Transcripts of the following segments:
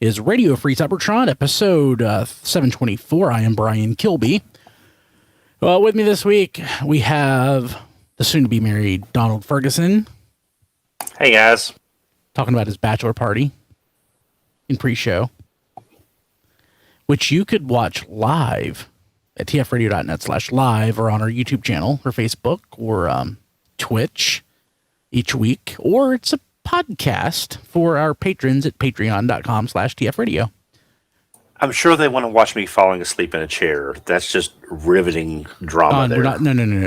Is Radio Free Cybertron, episode 724. I am Brian Kilby. Well, with me this week, we have the soon-to-be married Donald Ferguson. Hey, guys. Talking about his bachelor party in pre-show, which you could watch live at tfradio.net/live or on our YouTube channel or Facebook or Twitch each week, or it's a podcast for our patrons at patreon.com/tfradio. I'm sure they want to watch me falling asleep in a chair. That's just riveting drama there. No.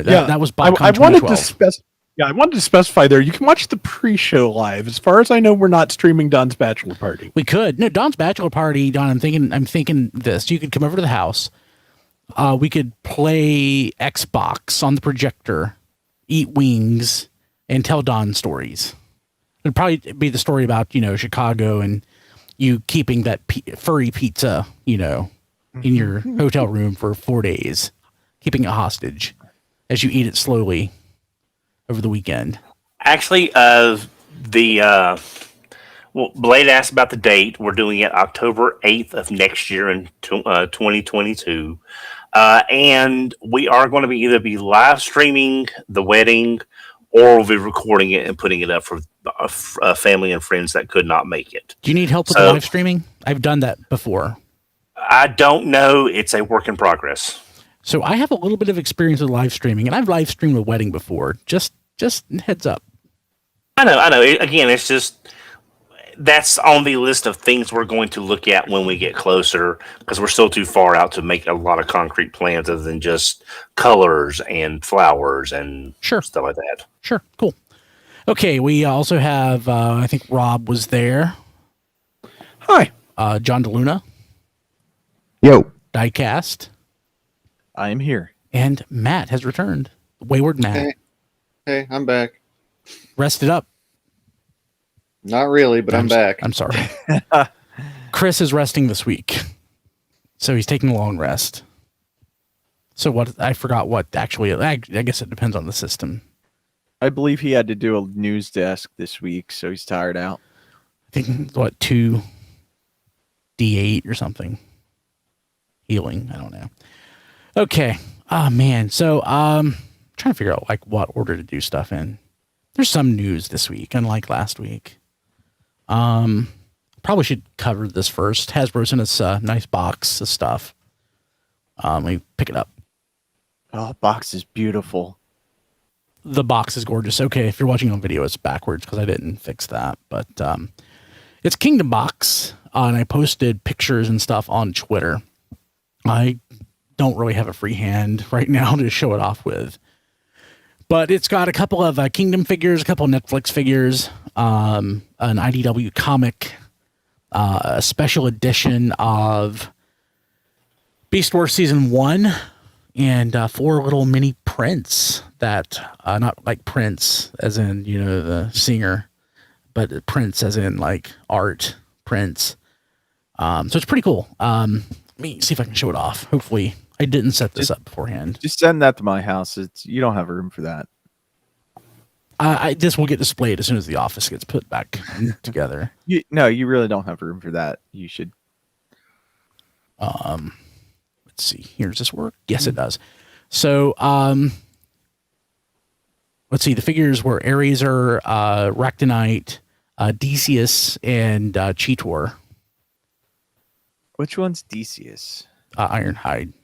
Yeah, that was I BotCon wanted 2012. I wanted to specify there. You can watch the pre-show live. As far as I know, we're not streaming Don's bachelor party. We could. No, Don's bachelor party, Don, I'm thinking this. You could come over to the house. We could play Xbox on the projector, eat wings, and tell Don stories. It'd probably be the story about, Chicago and you keeping that furry pizza, in your hotel room for 4 days, keeping it hostage as you eat it slowly over the weekend. Actually, Blade asked about the date. We're doing it October 8th of next year in 2022. And we are going to either be live streaming the wedding or we'll be recording it and putting it up for family and friends that could not make it. Do you need help with the live streaming? I've done that before. I don't know. It's a work in progress. So I have a little bit of experience with live streaming, and I've live streamed a wedding before. Just heads up. I know. Again, it's just that's on the list of things we're going to look at when we get closer, because we're still too far out to make a lot of concrete plans other than just colors and flowers and stuff like that. Sure. Cool. Okay. We also have, I think Rob was there. Hi. John DeLuna. Yo. Diecast. I am here. And Matt has returned. Wayward Matt. Hey, I'm back. Rested up. Not really, but I'm back. I'm sorry. Chris is resting this week. So he's taking a long rest. So I forgot what actually, I guess it depends on the system. I believe he had to do a news desk this week, so he's tired out. I think, 2d8 or something. Healing, I don't know. Okay. Oh, man. So, trying to figure out, what order to do stuff in. There's some news this week, unlike last week. Probably should cover this first. Hasbro sent us a nice box of stuff. Let me pick it up. Oh, box is beautiful. The box is gorgeous. Okay, if you're watching on video, it's backwards because I didn't fix that. But it's Kingdom Box, and I posted pictures and stuff on Twitter. I don't really have a free hand right now to show it off with. But it's got a couple of Kingdom figures, a couple of Netflix figures, an IDW comic, a special edition of Beast Wars Season 1, and 4 little mini prints that, not like Prince as in, the singer, but Prince as in art prints. So it's pretty cool. Let me see if I can show it off. Hopefully I didn't set this up beforehand. Just send that to my house. You don't have room for that. This will get displayed as soon as the office gets put back together. You really don't have room for that. You should. Let's see. Here, does this work? Yes, it does. So, let's see. The figures were Eraser, Ractonite, Decius, and Cheetor. Which one's Decius? Ironhide.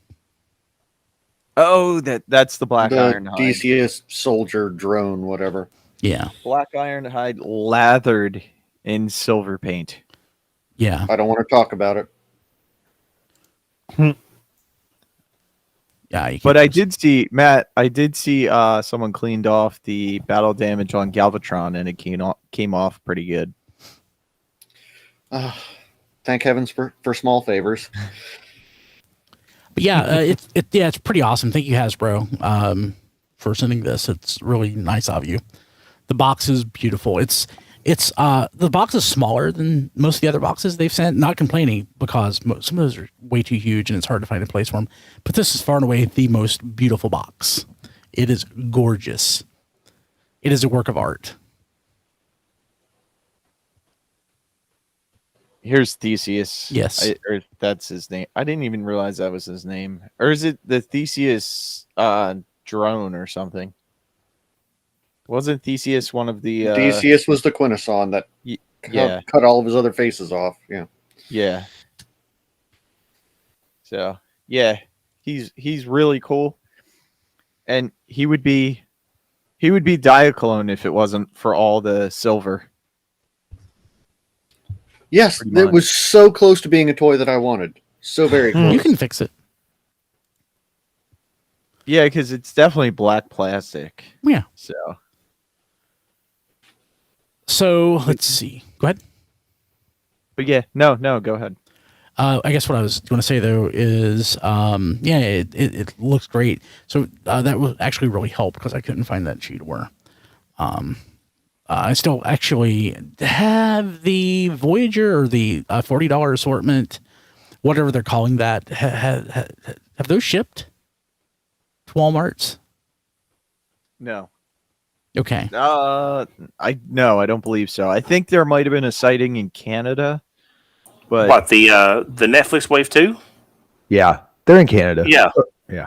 Oh, that's the black Ironhide. DCS soldier drone, whatever. Yeah. Black Ironhide lathered in silver paint. Yeah. I don't want to talk about it. Yeah. But I did see, Matt, someone cleaned off the battle damage on Galvatron, and it came off pretty good. Thank heavens for small favors. But yeah, it's pretty awesome. Thank you, Hasbro, for sending this. It's really nice of you. The box is beautiful. The box is smaller than most of the other boxes they've sent. Not complaining, because some of those are way too huge and it's hard to find a place for them. But this is far and away the most beautiful box. It is gorgeous. It is a work of art. Here's Theseus. Yes. Or that's his name. I didn't even realize that was his name. Or is it the Theseus drone or something? Wasn't Theseus one of the Decius was the Quintesson that yeah. cut all of his other faces off. Yeah. Yeah. So yeah, he's really cool. And he would be Diaclone if it wasn't for all the silver. Yes, Pretty it much. was so close to being a toy that I wanted. So very close. You can fix it. Yeah, because it's definitely black plastic. Yeah. So So let's see. Go ahead. but yeah, no, go ahead. I guess what I was going to say though is, yeah, it looks great. So that will actually really help because I couldn't find that sheet where. I still actually have the Voyager or the $40 assortment, whatever they're calling that. Have those shipped to Walmart's? No. Okay. I don't believe so. I think there might have been a sighting in Canada, but What, the Netflix Wave 2? Yeah, they're in Canada. Yeah. Yeah.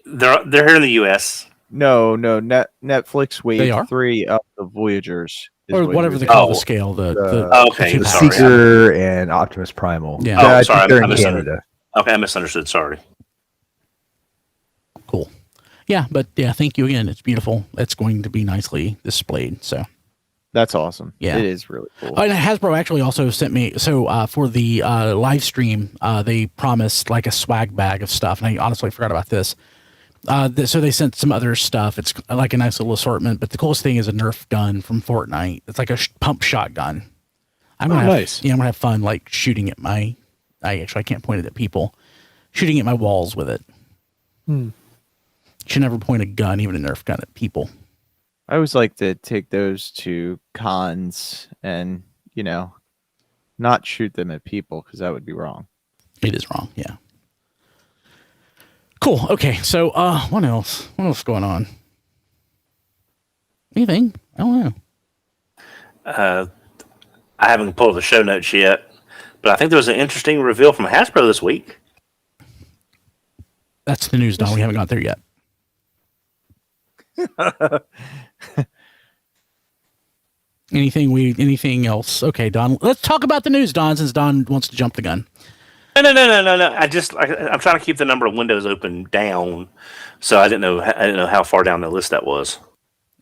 They're here in the US. no, Netflix They are? Wave 3 of the Voyagers. is Or what whatever you're they saying. call Oh. the scale. The Okay, two sorry. packs. Seeker and Optimus Primal. Yeah. Oh, I sorry, think they're I in misunderstood. Canada. Okay, I misunderstood. Sorry. Cool. Yeah, but yeah, thank you again. It's beautiful. It's going to be nicely displayed. So. That's awesome. Yeah. It is really cool. And Hasbro actually also sent me, so for the live stream, they promised like a swag bag of stuff. And I honestly forgot about this. So they sent some other stuff. It's like a nice little assortment. But the coolest thing is a Nerf gun from Fortnite. It's like a pump shotgun. I'm gonna nice. Yeah, I'm gonna have fun like shooting at my. I can't point it at people. Shooting at my walls with it. You should never point a gun, even a Nerf gun, at people. I always like to take those to cons and, not shoot them at people because that would be wrong. It is wrong. Yeah. Cool. Okay. So, what else? What else is going on? Anything? I don't know. I haven't pulled the show notes yet, but I think there was an interesting reveal from Hasbro this week. That's the news, Don. We haven't got there yet. Anything else? Okay, Don. Let's talk about the news, Don, since Don wants to jump the gun. No. I'm trying to keep the number of windows open down, so I didn't know how far down the list that was.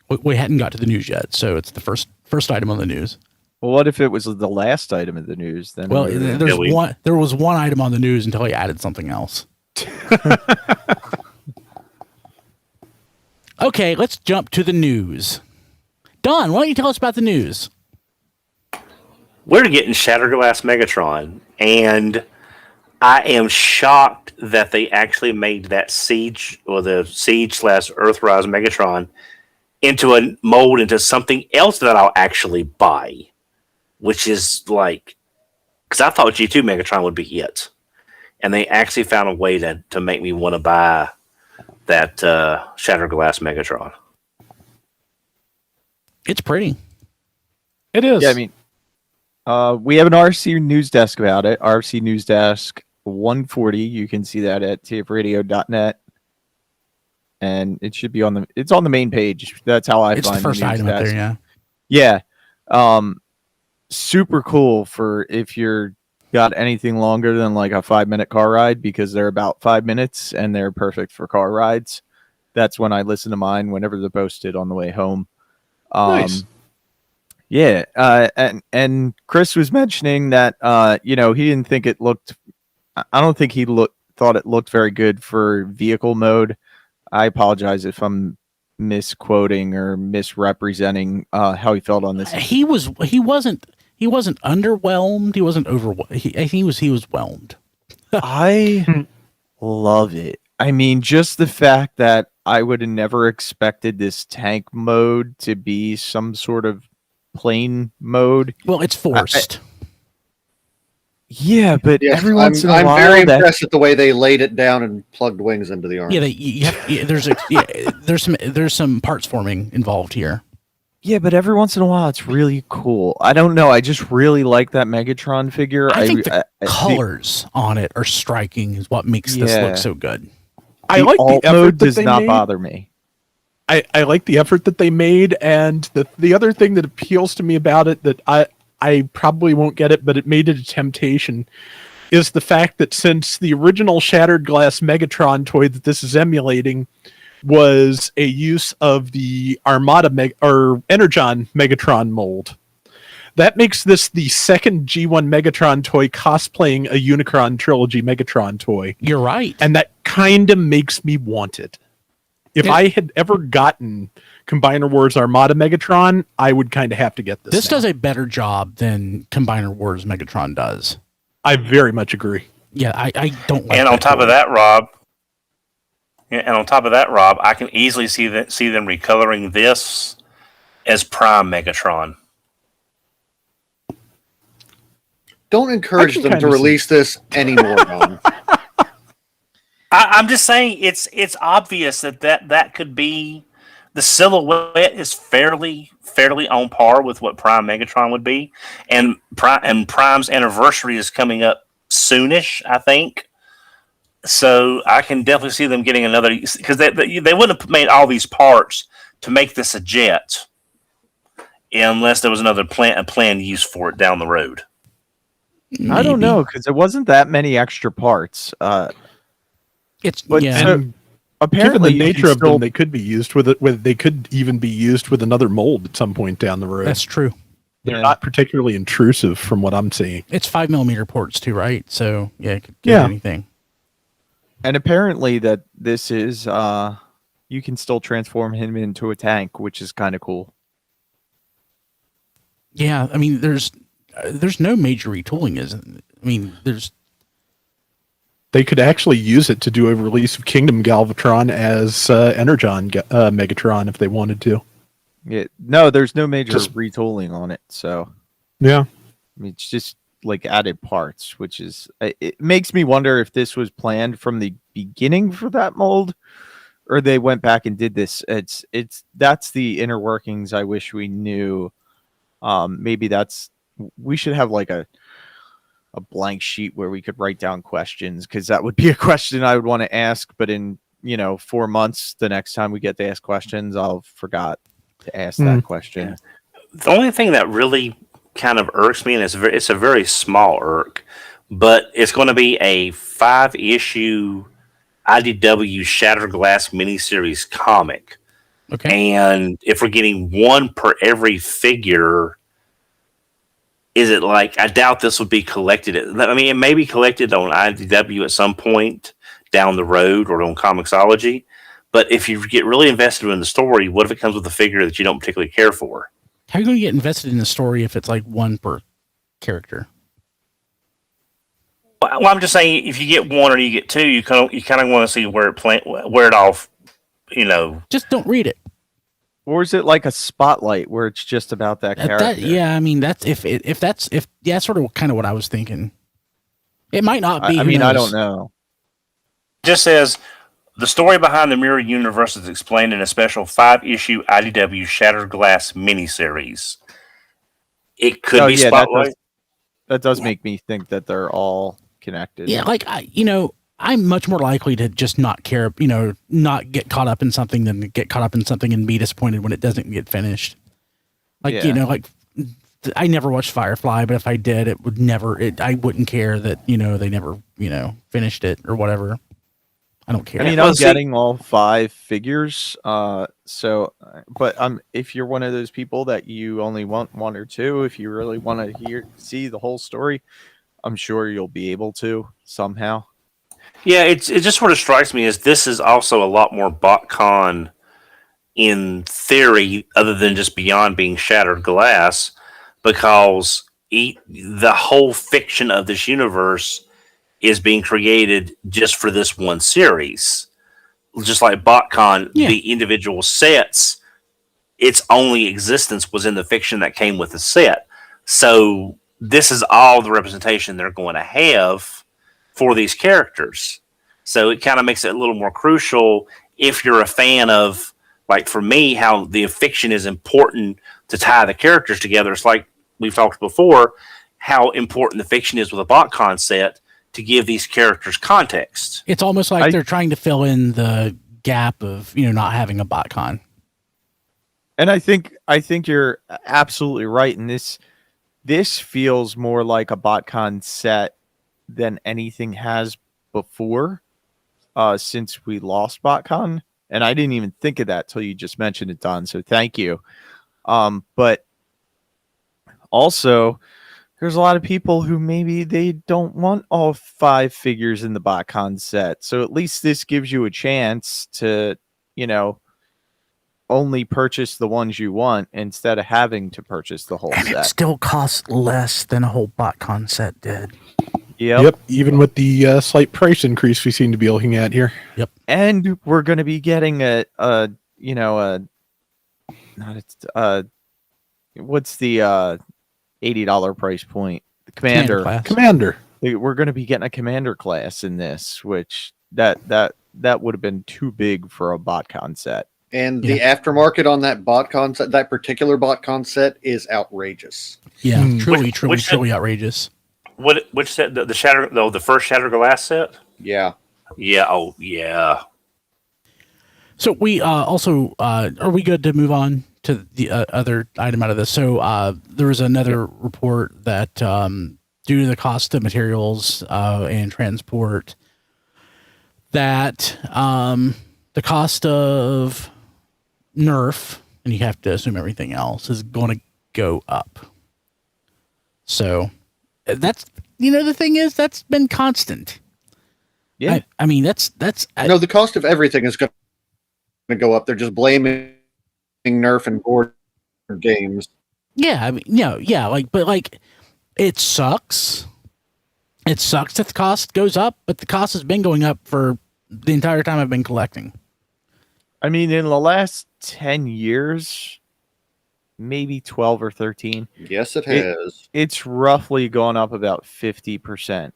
We hadn't got to the news yet, so it's the first item on the news. Well, what if it was the last item of the news? Then Well, we would- there was one item on the news until he added something else. Okay, let's jump to the news. Don, why don't you tell us about the news? We're getting Shattered Glass Megatron, and I am shocked that they actually made that Siege or the Siege/Earthrise Megatron into a mold into something else that I'll actually buy, which is like, because I thought G2 Megatron would be it, and they actually found a way to make me want to buy that Shattered Glass Megatron. It's pretty. It is. Yeah, I mean, we have an RC News Desk about it. RC News Desk 140. You can see that at tfradio.net. And it should be it's on the main page. That's how I It's find the first News item up Desk. there, yeah. Yeah. Super cool for if you're got anything longer than like a 5-minute car ride, because they're about 5 minutes and they're perfect for car rides. That's when I listen to mine whenever they're posted on the way home. Nice. Yeah. And Chris was mentioning that, he didn't think it looked, I don't think he thought it looked very good for vehicle mode. I apologize if I'm misquoting or misrepresenting how he felt on this. He wasn't underwhelmed. He wasn't overwhelmed. He was whelmed. I love it. I mean, just the fact that I would have never expected this tank mode to be some sort of plane mode. Well, it's forced. Yeah, but Yes, every once in a I'm while, very impressed at the way they laid it down and plugged wings into the arm. Yeah, there's some parts forming involved here. Yeah, but every once in a while, it's really cool. I don't know. I just really like that Megatron figure. I think the colors on it are striking. Is what makes this look so good. I like the alt effort mode that does they not made. bother me. I like the effort that they made, and the other thing that appeals to me about it that I probably won't get it, but it made it a temptation, is the fact that since the original Shattered Glass Megatron toy that this is emulating was a use of the Energon Megatron mold, that makes this the second G1 Megatron toy cosplaying a Unicron Trilogy Megatron toy. You're right. And that kind of makes me want it. If I had ever gotten Combiner Wars Armada Megatron, I would kind of have to get this. This does a better job than Combiner Wars Megatron does. I very much agree. Yeah, I don't like And on top toy. of that, Rob, I can easily see them recoloring this as Prime Megatron. Don't encourage them to release this anymore, Ron. I'm just saying it's obvious that could be, the silhouette is fairly on par with what Prime Megatron would be, and Prime's anniversary is coming up soonish, I think. So I can definitely see them getting another, because they wouldn't have made all these parts to make this a jet unless there was another planned use for it down the road. Maybe. I don't know, because it wasn't that many extra parts. Apparently given the nature of them, they could be used with it. They could even be used with another mold at some point down the road. that's true. They're not particularly intrusive, from what I'm seeing. It's 5mm ports too, right? So yeah, it could get anything. And apparently that this is you can still transform him into a tank, which is kind of cool. Yeah, I mean, there's no major retooling, isn't? I mean, They could actually use it to do a release of Kingdom Galvatron as Energon Megatron if they wanted to. Yeah, no, there's no major retooling on it, so yeah, I mean, it's just like added parts, which is it makes me wonder if this was planned from the beginning for that mold, or they went back and did this. That's the inner workings I wish we knew. Maybe we should have like a blank sheet where we could write down questions, because that would be a question I would want to ask, but in 4 months, the next time we get to ask questions, I'll forgot to ask that question. The only thing that really kind of irks me, and it's a very small irk, but it's going to be a 5-issue IDW Shattered Glass miniseries comic. Okay. And if we're getting one per every figure, is it like, I doubt this would be collected. I mean, it may be collected on IDW at some point down the road or on Comixology. But if you get really invested in the story, what if it comes with a figure that you don't particularly care for? How are you going to get invested in the story if it's like one per character? Well, I'm just saying, if you get one or you get two, you kind of want to see where it all, Just don't read it. Or is it like a spotlight where it's just about that character? Yeah, I mean, that's that's sort of kind of what I was thinking. It might not be. I mean, I don't know. It just says the story behind the Mirror Universe is explained in a special 5-issue IDW Shattered Glass miniseries. It could be spotlight. That does make me think that they're all connected. Yeah, like I'm much more likely to just not care, not get caught up in something than to get caught up in something and be disappointed when it doesn't get finished. Like, I never watched Firefly, but if I did, I wouldn't care that, they never, finished it or whatever. I don't care. I mean, I'm getting all 5 figures. But if you're one of those people that you only want 1 or 2, if you really want to see the whole story, I'm sure you'll be able to somehow. Yeah, it just sort of strikes me as this is also a lot more BotCon in theory, other than just beyond being Shattered Glass, because the whole fiction of this universe is being created just for this one series. Just like BotCon, the individual sets, its only existence was in the fiction that came with the set. So this is all the representation they're going to have for these characters. So it kind of makes it a little more crucial if you're a fan of like for me, how the fiction is important to tie the characters together. It's like we've talked before, how important the fiction is with a BotCon set to give these characters context. It's almost like they're trying to fill in the gap of, not having a BotCon. And I think you're absolutely right. And this feels more like a BotCon set than anything has before, since we lost BotCon. And I didn't even think of that till you just mentioned it, Don. So thank you. But also, there's a lot of people who maybe they don't want all 5 figures in the BotCon set. So at least this gives you a chance to, only purchase the ones you want instead of having to purchase the whole And set. it still costs less than a whole BotCon set did. Yep. Even with the slight price increase we seem to be looking at here. Yep. And we're going to be getting what's the $80 price point? The Commander class. Commander. We're going to be getting a Commander class in this, which that would have been too big for a BotCon set. And the aftermarket on that BotCon set, that particular BotCon set, is outrageous. Yeah, Which truly outrageous. Which set? The Shatter? The first Shattered Glass set? Yeah. Yeah. Oh, yeah. So we also are we good to move on to the other item out of this? So there was another report that due to the cost of materials and transport, that the cost of Nerf, and you have to assume everything else, is going to go up. So that's the thing is that's been constant. Yeah, I mean that's No, the cost of everything is going to go up. They're just blaming Nerf and board games. Yeah, I mean, but it sucks. It sucks that the cost goes up, but the cost has been going up for the entire time I've been collecting. I mean, in the last 10 years, maybe 12 or 13. Yes, it has. It's roughly gone up about 50%.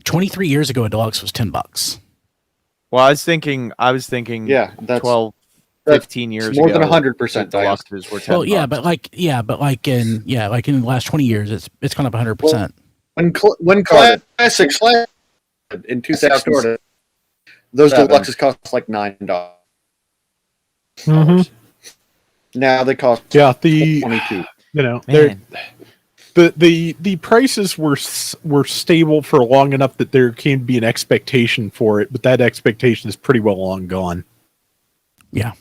23 years ago, a deluxe was $10. Well, I was thinking, Yeah, that's 12, 15 years more ago. than 100%. Deluxes were $10. Well, yeah, but like in the last 20 years, it's gone up 100%. When Classic Slash in 2000, those deluxes cost like $9. Mm-hmm. Now they cost Yeah, the 22. the prices were stable for long enough that there can be an expectation for it, but that expectation is pretty well long gone. Yeah,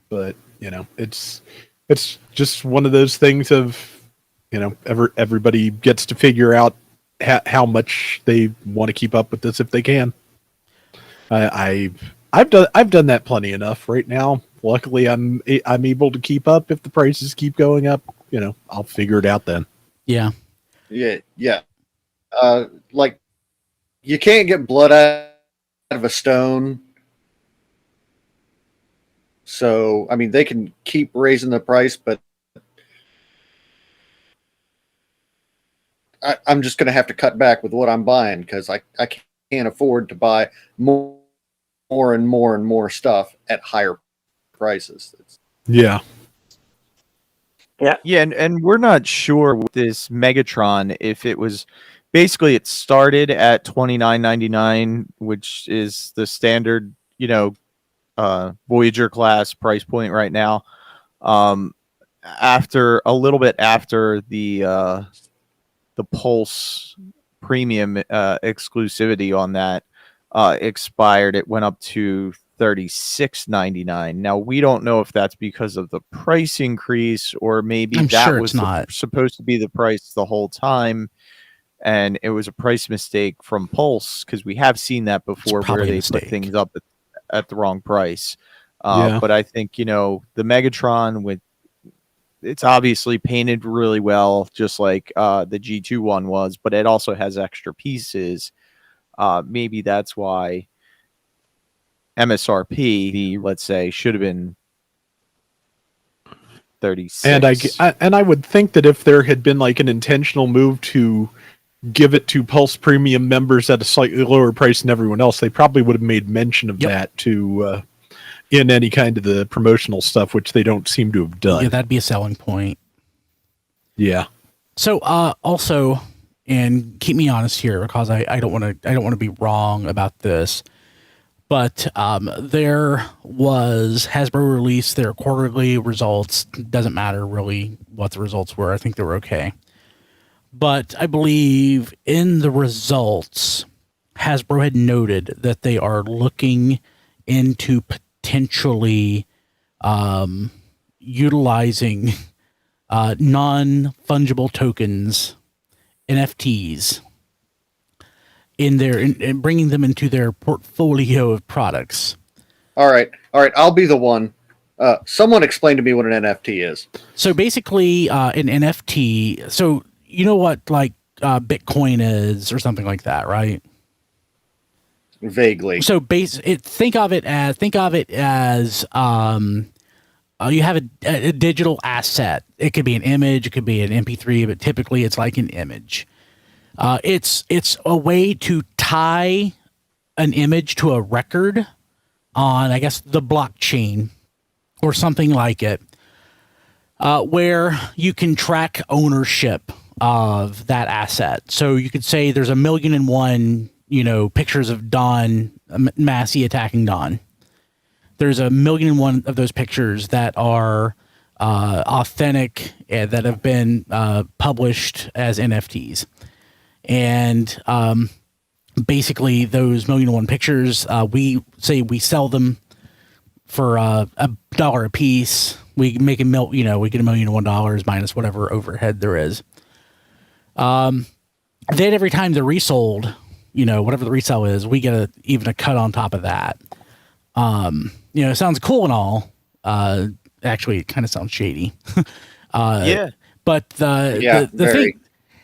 but it's just one of those things of everybody gets to figure out how much they want to keep up with this if they can. I've done that plenty enough right now. Luckily, I'm able to keep up. If the prices keep going up, I'll figure it out then. yeah. Yeah. Like you can't get blood out of a stone. So, I mean, they can keep raising the price, but I'm just going to have to cut back with what I'm buying because I can't afford to buy more and more stuff at higher prices. Yeah. And we're not sure with this Megatron if it was basically it started at $29.99, which is the standard, Voyager class price point right now. After a little bit after the Pulse premium exclusivity on that expired, it went up to $36.99. Now we don't know if that's because of the price increase or maybe was not supposed to be the price the whole time, and it was a price mistake from Pulse because we have seen that before where they put things up at the wrong price. But I think the Megatron it's obviously painted really well, just like the G2 one was, but it also has extra pieces. Maybe that's why MSRP, let's say, should have been 36. And I would think that if there had been like an intentional move to give it to Pulse Premium members at a slightly lower price than everyone else, they probably would have made mention of that to in any kind of the promotional stuff, which they don't seem to have done. Yeah, that'd be a selling point. Yeah. So also, and keep me honest here because I don't want to be wrong about this, but there was Hasbro released their quarterly results. Doesn't matter really what the results were. I think they were okay. But I believe in the results, Hasbro had noted that they are looking into potentially utilizing non-fungible tokens, NFTs, in bringing them into their portfolio of products. All right. I'll be the one. Someone explain to me what an NFT is. So basically, an NFT. So you know what, like Bitcoin is, or something like that, right? Vaguely. So think of it as you have a digital asset. It could be an image, it could be an MP3, but typically it's like an image. It's a way to tie an image to a record on, I guess, the blockchain or something like it, where you can track ownership of that asset. So you could say there's 1,000,001, pictures of Don Massey attacking Don. There's 1,000,001 of those pictures that are authentic and that have been published as NFTs. And basically those 1,000,001 pictures, we sell them for $1 a piece. We make we get $1,000,001 minus whatever overhead there is. Then every time they're resold, whatever the resale is, we get even a cut on top of that. It sounds cool and all. Actually, it kind of sounds shady. Yeah. But the thing.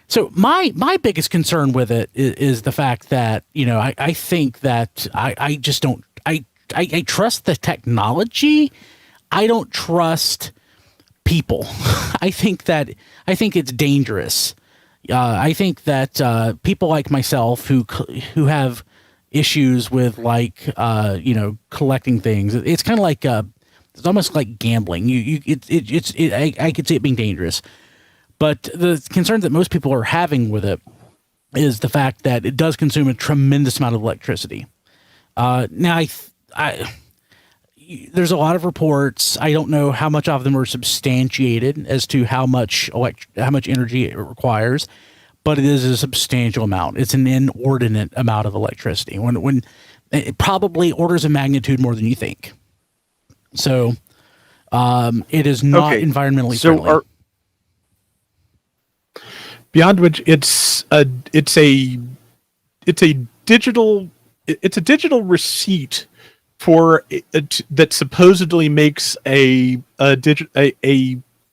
So my biggest concern with it is the fact that I think that I just don't I trust the technology. I don't trust people. I think it's dangerous. I think that people like myself who have issues with collecting things. It's kind of like it's almost like gambling. I could see it being dangerous, but the concern that most people are having with it is the fact that it does consume a tremendous amount of electricity. Now, there's a lot of reports. I don't know how much of them are substantiated as to how much energy it requires, but it is a substantial amount. It's an inordinate amount of electricity. When it probably orders of magnitude more than you think. So, it is not environmentally friendly. Beyond which, it's a digital receipt for that supposedly makes a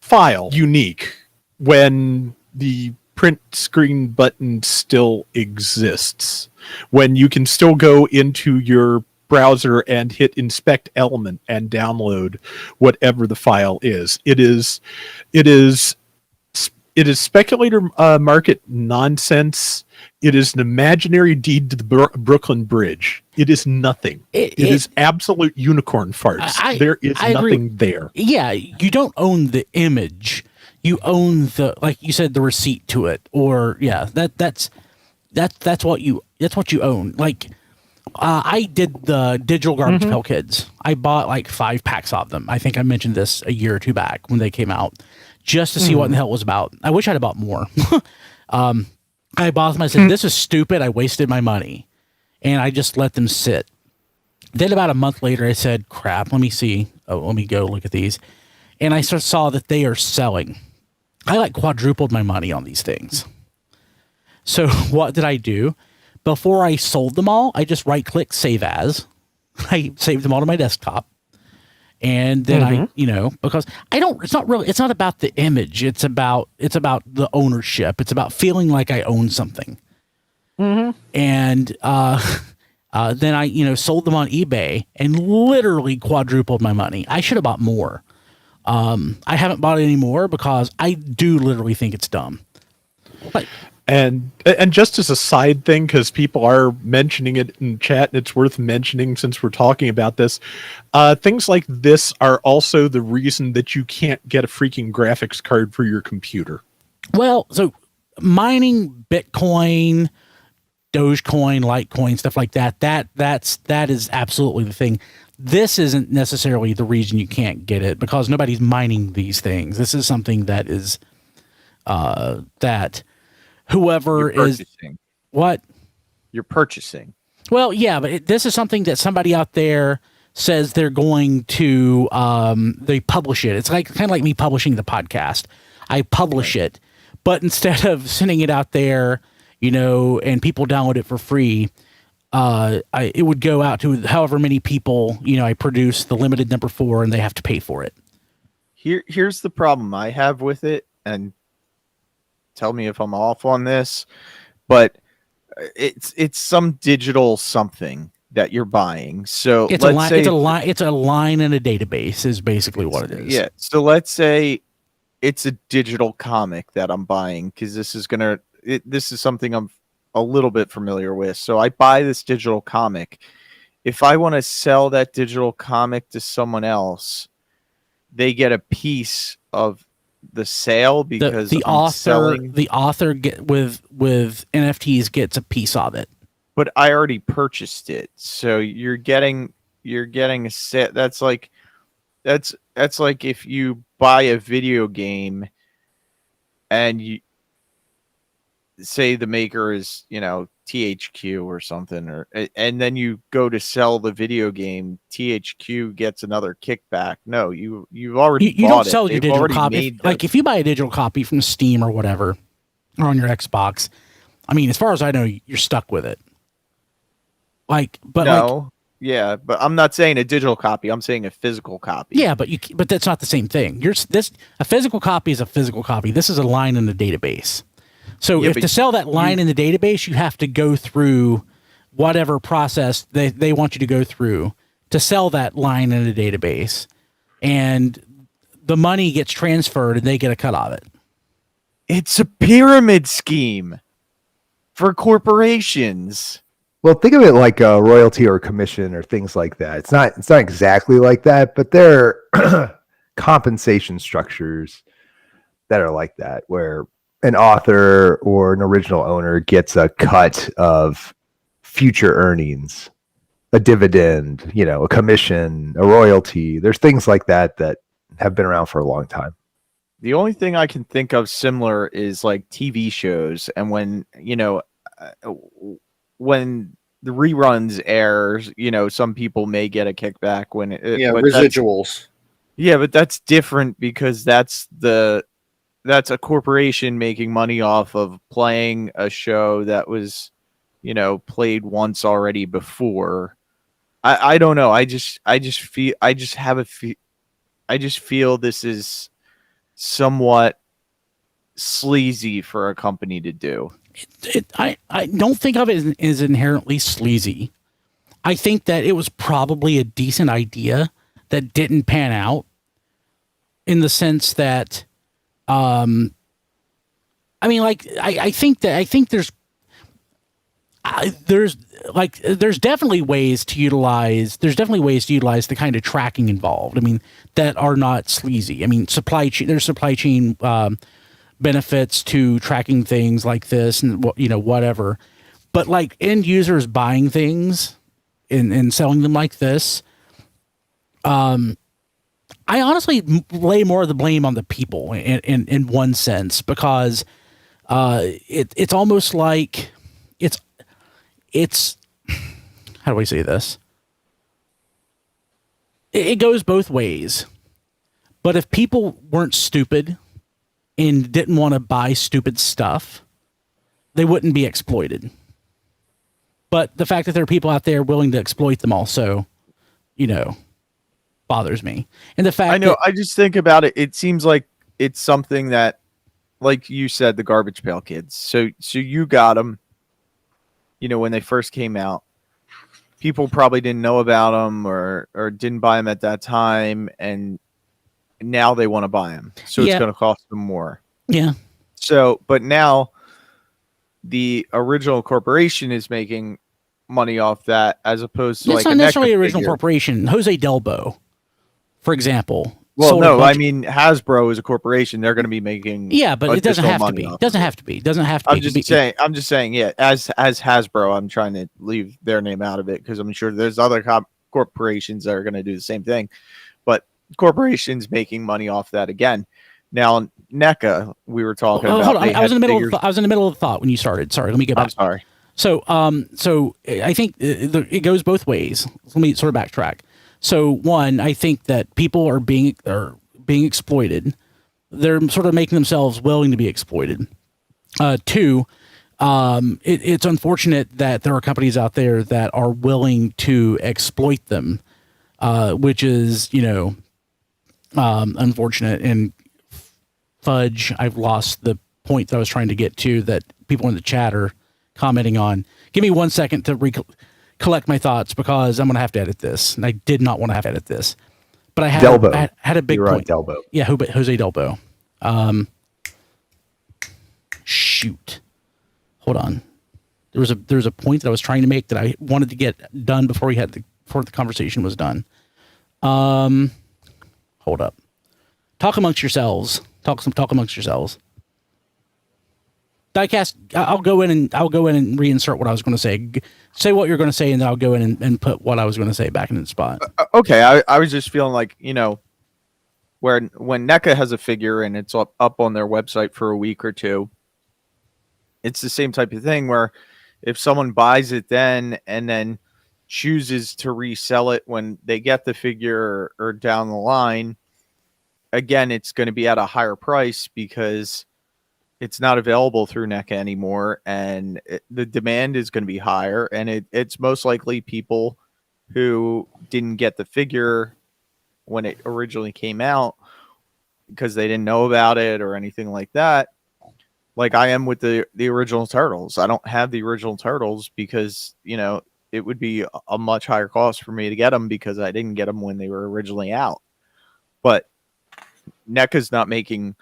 file unique when the print screen button still exists, when you can still go into your browser and hit inspect element and download whatever the file is. It is speculator market nonsense. It is an imaginary deed to the Brooklyn Bridge. It is nothing. It is absolute unicorn farts. There is nothing there. Yeah, you don't own the image. You own like you said, the receipt to it. Or that's what you own. Like I did the digital Garbage Pail Kids. I bought like 5 packs of them. I think I mentioned this a year or two back when they came out, just to see what in the hell it was about. I wish I'd have bought more. I bought them. I said, this is stupid. I wasted my money. And I just let them sit. Then about a month later, I said, crap, let me see. Let me go look at these. And I saw that they are selling. I quadrupled my money on these things. So what did I do? Before I sold them all, I just right-click Save As. I saved them all to my desktop. And then because it's not about the image. It's about the ownership. It's about feeling like I own something. And then I, sold them on eBay and literally quadrupled my money. I should have bought more. I haven't bought any more because I do literally think it's dumb. But And just as a side thing, because people are mentioning it in chat, and it's worth mentioning since we're talking about this, things like this are also the reason that you can't get a freaking graphics card for your computer. Well, so mining Bitcoin, Dogecoin, Litecoin, stuff like that, that is absolutely the thing. This isn't necessarily the reason you can't get it, because nobody's mining these things. This is something that is that whoever is what you're purchasing. Well, yeah, but this is something that somebody out there says they're going to they publish it. It's like kind of like me publishing the podcast. I publish it, but instead of sending it out there, you know, and people download it for free, it would go out to however many people, you know, I produce the limited number for, and they have to pay for it. Here's the problem I have with it, and tell me if I'm off on this, but it's some digital something that you're buying. So it's it's a line in a database is basically what it is. Yeah. So let's say it's a digital comic that I'm buying, because this is something I'm a little bit familiar with. So I buy this digital comic. If I want to sell that digital comic to someone else, they get a piece of the sale, because the author with NFTs gets a piece of it. But I already purchased it, so you're getting a set. That's like if you buy a video game and you say the maker is, you know, THQ or something, and then you go to sell the video game, THQ gets another kickback. No, you've already you bought don't sell your digital copy. Like if you buy a digital copy from Steam or whatever, or on your Xbox, I mean, as far as I know, you're stuck with it. Yeah, but I'm not saying a digital copy. I'm saying a physical copy. Yeah, but that's not the same thing. A physical copy is a physical copy. This is a line in the database. So if to sell that line in the database, you have to go through whatever process they want you to go through to sell that line in the database, and the money gets transferred and they get a cut of it. It's a pyramid scheme for corporations. Well, think of it like a royalty or commission or things like that. It's not exactly like that, but there are compensation structures that are like that, where an author or an original owner gets a cut of future earnings, a dividend, you know, a commission, a royalty. There's things like that that have been around for a long time. The only thing I can think of similar is like TV shows, and when, you know, when the reruns airs, you know, some people may get a kickback when residuals. Yeah, but that's different, because that's a corporation making money off of playing a show that was, you know, played once already before. I don't know. I just feel this is somewhat sleazy for a company to do. I don't think of it as inherently sleazy. I think that it was probably a decent idea that didn't pan out, in the sense that, I mean, like, I think there's definitely ways to utilize the kind of tracking involved. I mean, that are not sleazy. I mean, there's supply chain benefits to tracking things like this, and, you know, whatever. But like end users buying things and selling them like this, I honestly lay more of the blame on the people in one sense, because it's almost like it's how do I say this? It goes both ways. But if people weren't stupid and didn't want to buy stupid stuff, they wouldn't be exploited. But the fact that there are people out there willing to exploit them also, you know, bothers me. And the fact I just think about it. It seems like it's something that, like you said, the Garbage Pail Kids. So you got them, you know, when they first came out. People probably didn't know about them or didn't buy them at that time, and now they want to buy them. So it's going to cost them more. Yeah. So, but now the original corporation is making money off that, as opposed to It's like not a necessarily NECA original figure. corporation. Jose Delbo, for example. Well, sold a no, I bunch- mean Hasbro is a corporation. They're going to be making yeah, but it doesn't additional have to money be. off Doesn't of it. have to be. Doesn't have to be. I'm just saying, yeah. As Hasbro, I'm trying to leave their name out of it because I'm sure there's other corporations that are going to do the same thing. But corporations making money off that again. Now, NECA, we were talking about. Hold on, I was in the middle. figures- I was in the middle of the thought when you started. Sorry, let me get back. I'm sorry. So I think it goes both ways. Let me sort of backtrack. So one, I think that people are being exploited. They're sort of making themselves willing to be exploited. Two, it's unfortunate that there are companies out there that are willing to exploit them, which is, unfortunate. And fudge, I've lost the point that I was trying to get to that people in the chat are commenting on. Give me 1 second to collect my thoughts because I'm going to have to edit this. And I did not want to have to edit this. But I had a big You're point. right, Delbo. Yeah, Jose Delbo. Shoot. Hold on. There was a point that I was trying to make that I wanted to get done before the conversation was done. Hold up. Talk amongst yourselves. Talk amongst yourselves. Diecast. I'll go in and reinsert what I was going to say. Say what you're going to say, and then I'll go in and put what I was going to say back in the spot. Okay, I was just feeling like, when NECA has a figure and it's up on their website for a week or two, it's the same type of thing where if someone buys it then and then chooses to resell it when they get the figure or down the line, again, it's going to be at a higher price because it's not available through NECA anymore, and the demand is going to be higher, and it's most likely people who didn't get the figure when it originally came out because they didn't know about it or anything like that. Like I am with the original Turtles. I don't have the original Turtles because, it would be a much higher cost for me to get them because I didn't get them when they were originally out. But NECA's not making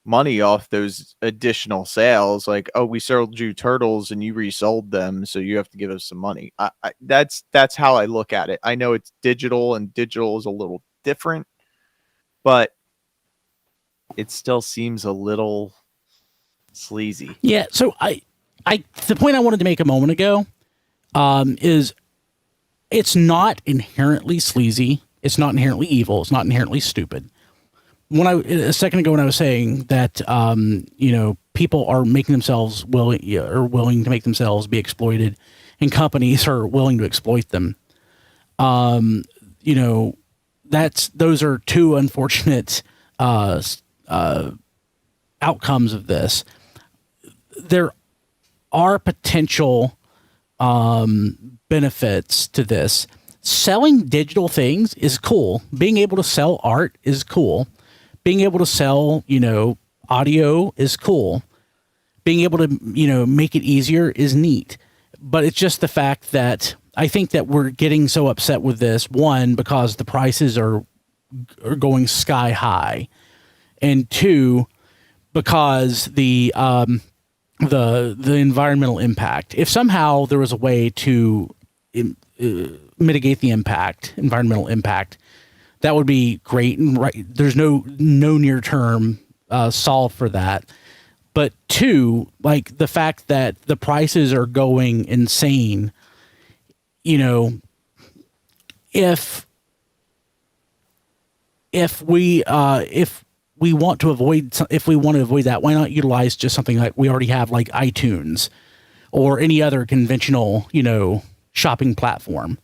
money off those additional sales. Like, oh, we sold you Turtles and you resold them, so you have to give us some money. That's how I look at it. I know it's digital, and digital is a little different, but it still seems a little sleazy. Yeah. So the point I wanted to make a moment ago is it's not inherently sleazy. It's not inherently evil. It's not inherently stupid. A second ago when I was saying that, people are making themselves willing to make themselves be exploited, and companies are willing to exploit them. Those are two unfortunate outcomes of this. There are potential benefits to this. Selling digital things is cool. Being able to sell art is cool. Being able to sell, audio is cool. Being able to, make it easier is neat. But it's just the fact that I think that we're getting so upset with this, one, because the prices are going sky high, and two, because the environmental impact. If somehow there was a way to mitigate the environmental impact, that would be great. And right, there's no near term solve for that. But two, like the fact that the prices are going insane, if we want to avoid that, why not utilize just something like we already have, like iTunes or any other conventional, shopping platform?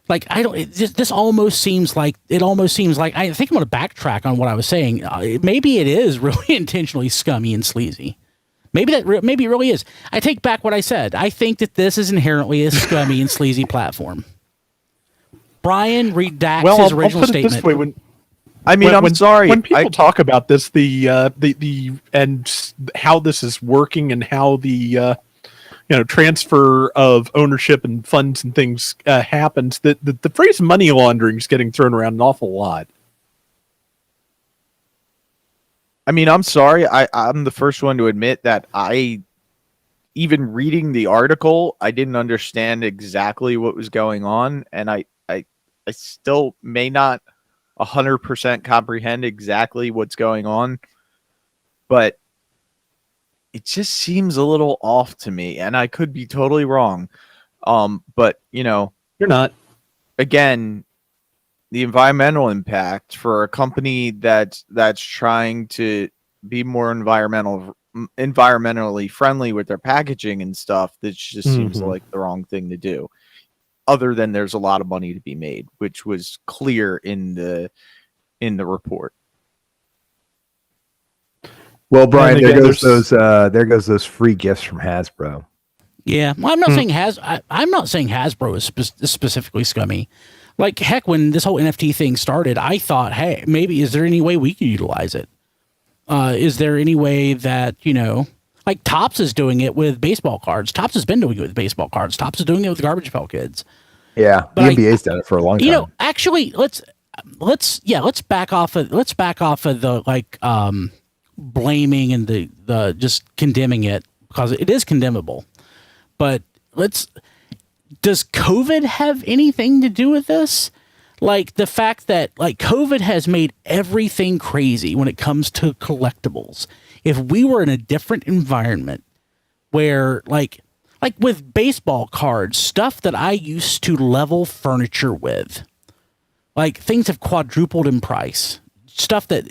Like, this almost seems like, I think I'm going to backtrack on what I was saying. Maybe it is really intentionally scummy and sleazy. Maybe it really is. I take back what I said. I think that this is inherently a scummy and sleazy platform. Brian redacts his original I'll put it statement. This way, I'm sorry. When people talk about this, the and how this is working and how the transfer of ownership and funds and things happens, the phrase money laundering is getting thrown around an awful lot. I'm sorry. I'm the first one to admit that I even reading the article, I didn't understand exactly what was going on, and I still may not 100% comprehend exactly what's going on, but it just seems a little off to me, and I could be totally wrong. But You're not. again, the environmental impact for a company that's trying to be more environmentally friendly with their packaging and stuff, that just seems like the wrong thing to do. Other than there's a lot of money to be made, which was clear in the report. Well, Brian, again, there goes those free gifts from Hasbro. Yeah, well, I'm not saying I'm not saying Hasbro is specifically scummy. Like, heck, when this whole NFT thing started, I thought, hey, maybe is there any way we could utilize it? Is there any way that, like Topps is doing it with baseball cards. Topps has been doing it with baseball cards. Topps is doing it with Garbage Pail Kids. Yeah, the NBA's done it for a long time. Actually, let's back off of the blaming and the just condemning it, because it is condemnable. But does COVID have anything to do with this? Like, the fact that COVID has made everything crazy when it comes to collectibles. If we were in a different environment where like with baseball cards, stuff that I used to level furniture with, like, things have quadrupled in price. Stuff that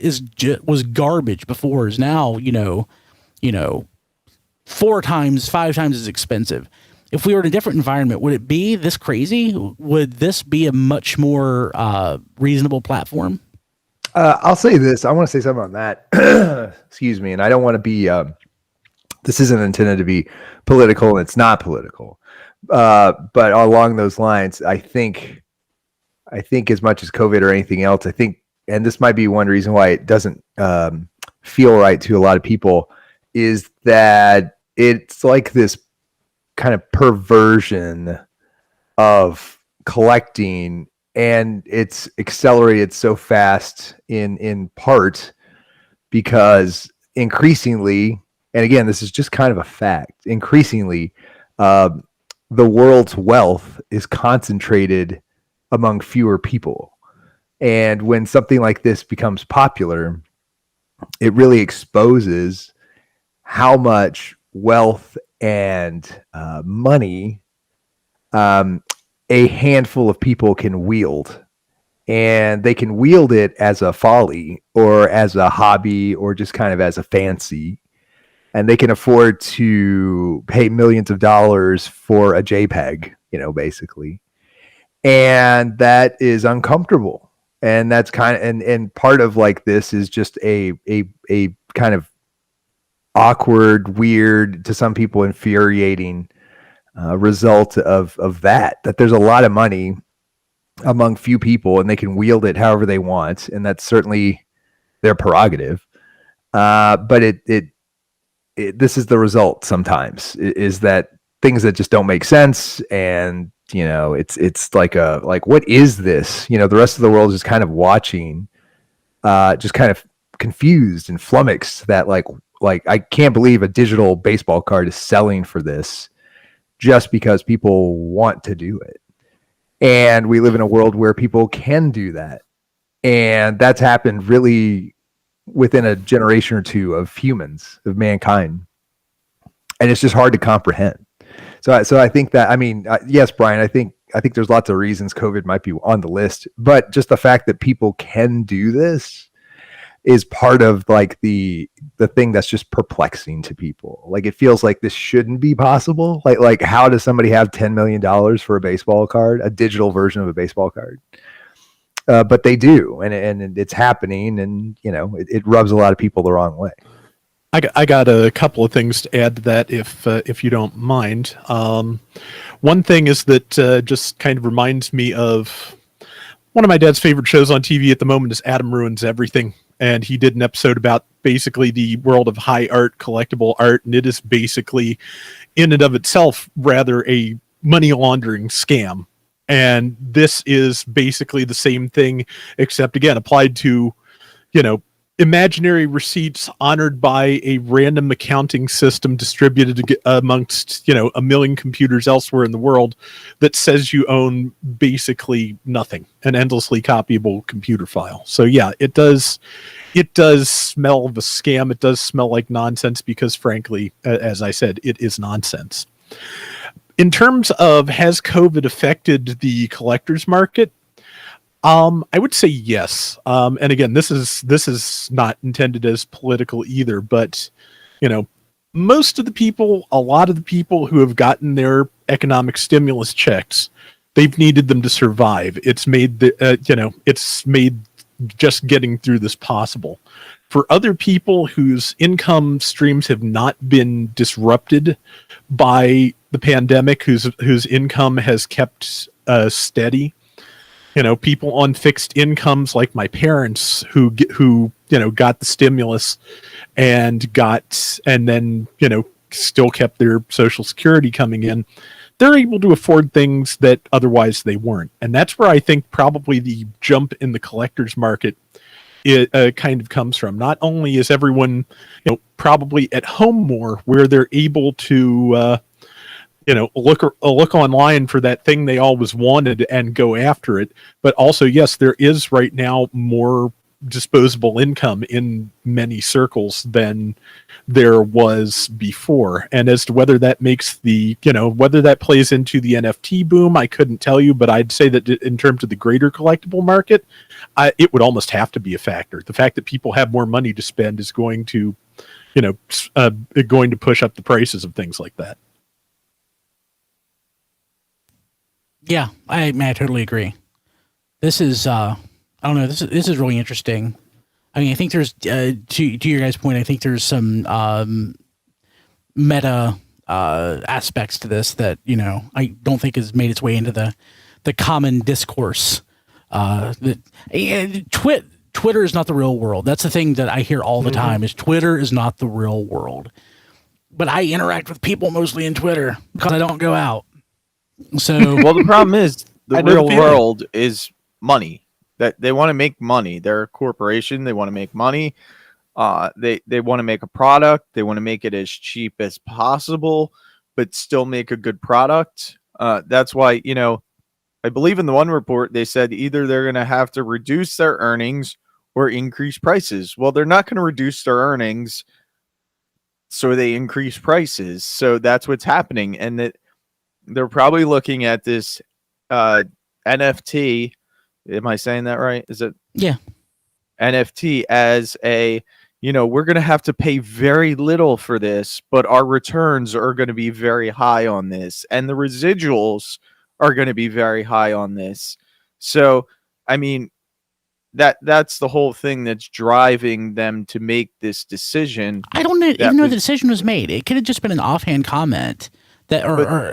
was garbage before is now, 4 times, 5 times as expensive. If we were in a different environment, would it be this crazy? Would this be a much more reasonable platform? I'll say this. I want to say something on that. Excuse me. And I don't want to be, this isn't intended to be political, and it's not political. But along those lines, I think as much as COVID or anything else, I think, and this might be one reason why it doesn't feel right to a lot of people, is that it's like this kind of perversion of collecting, and it's accelerated so fast in part because increasingly, and again, this is just kind of a fact, increasingly the world's wealth is concentrated among fewer people. And when something like this becomes popular, it really exposes how much wealth and money a handful of people can wield. And they can wield it as a folly or as a hobby or just kind of as a fancy. And they can afford to pay millions of dollars for a JPEG, basically. And that is uncomfortable. And that's kind of, and part of like this is just a kind of awkward, weird, to some people infuriating result of that there's a lot of money among few people, and they can wield it however they want, and that's certainly their prerogative. But this is the result sometimes, is that things that just don't make sense, and it's like what is this? The rest of the world is just kind of watching, just kind of confused and flummoxed that like I can't believe a digital baseball card is selling for this just because people want to do it. And we live in a world where people can do that. And that's happened really within a generation or two of humans, of mankind. And it's just hard to comprehend. So I think that, yes, Brian, I think there's lots of reasons COVID might be on the list, but just the fact that people can do this is part of like the thing that's just perplexing to people. Like, it feels like this shouldn't be possible. Like how does somebody have $10 million for a baseball card, a digital version of a baseball card? But they do, and it's happening, and it rubs a lot of people the wrong way. I got a couple of things to add to that, if you don't mind. One thing is that just kind of reminds me of one of my dad's favorite shows on TV at the moment is Adam Ruins Everything. And he did an episode about basically the world of high art, collectible art, and it is basically, in and of itself, rather a money laundering scam. And this is basically the same thing, except again applied to, imaginary receipts honored by a random accounting system distributed amongst, you know, a million computers elsewhere in the world that says you own basically nothing, an endlessly copyable computer file. So yeah, it does smell of a scam. It does smell like nonsense because, frankly, as I said, it is nonsense. In terms of, has COVID affected the collector's market? I would say yes. And again, this is not intended as political either, but you know, a lot of the people who have gotten their economic stimulus checks, they've needed them to survive. It's made it's made just getting through this possible. For other people whose income streams have not been disrupted by the pandemic, whose income has kept steady, you know, people on fixed incomes like my parents who you know, got the stimulus and then, you know, still kept their Social Security coming in, they're able to afford things that otherwise they weren't. And that's where I think probably the jump in the collector's market kind of comes from. Not only is everyone, you know, probably at home more, where they're able to you know, look online for that thing they always wanted and go after it. But also, yes, there is right now more disposable income in many circles than there was before. And as to whether that makes whether that plays into the NFT boom, I couldn't tell you, but I'd say that in terms of the greater collectible market, it would almost have to be a factor. The fact that people have more money to spend is going to, you know, going to push up the prices of things like that. Yeah, I totally agree. This is I don't know. This is really interesting. I mean, I think there's to your guys' point, I think there's some meta aspects to this that, you know, I don't think has made its way into the common discourse. Twitter is not the real world. That's the thing that I hear all the time is Twitter is not the real world. But I interact with people mostly in Twitter because I don't go out. So well, the problem is the real world is money. That they want to make money. They're a corporation. They want to make money. They want to make a product. They want to make it as cheap as possible, but still make a good product. That's why, you know, I believe in the one report they said either they're going to have to reduce their earnings or increase prices. Well, they're not going to reduce their earnings, so they increase prices. So that's what's happening, and that they're probably looking at this NFT. Am I saying that right? Is it? Yeah. NFT as a, you know, we're going to have to pay very little for this, but our returns are going to be very high on this. And the residuals are going to be very high on this. So, I mean, that's the whole thing that's driving them to make this decision. I don't even know the decision was made. It could have just been an offhand comment that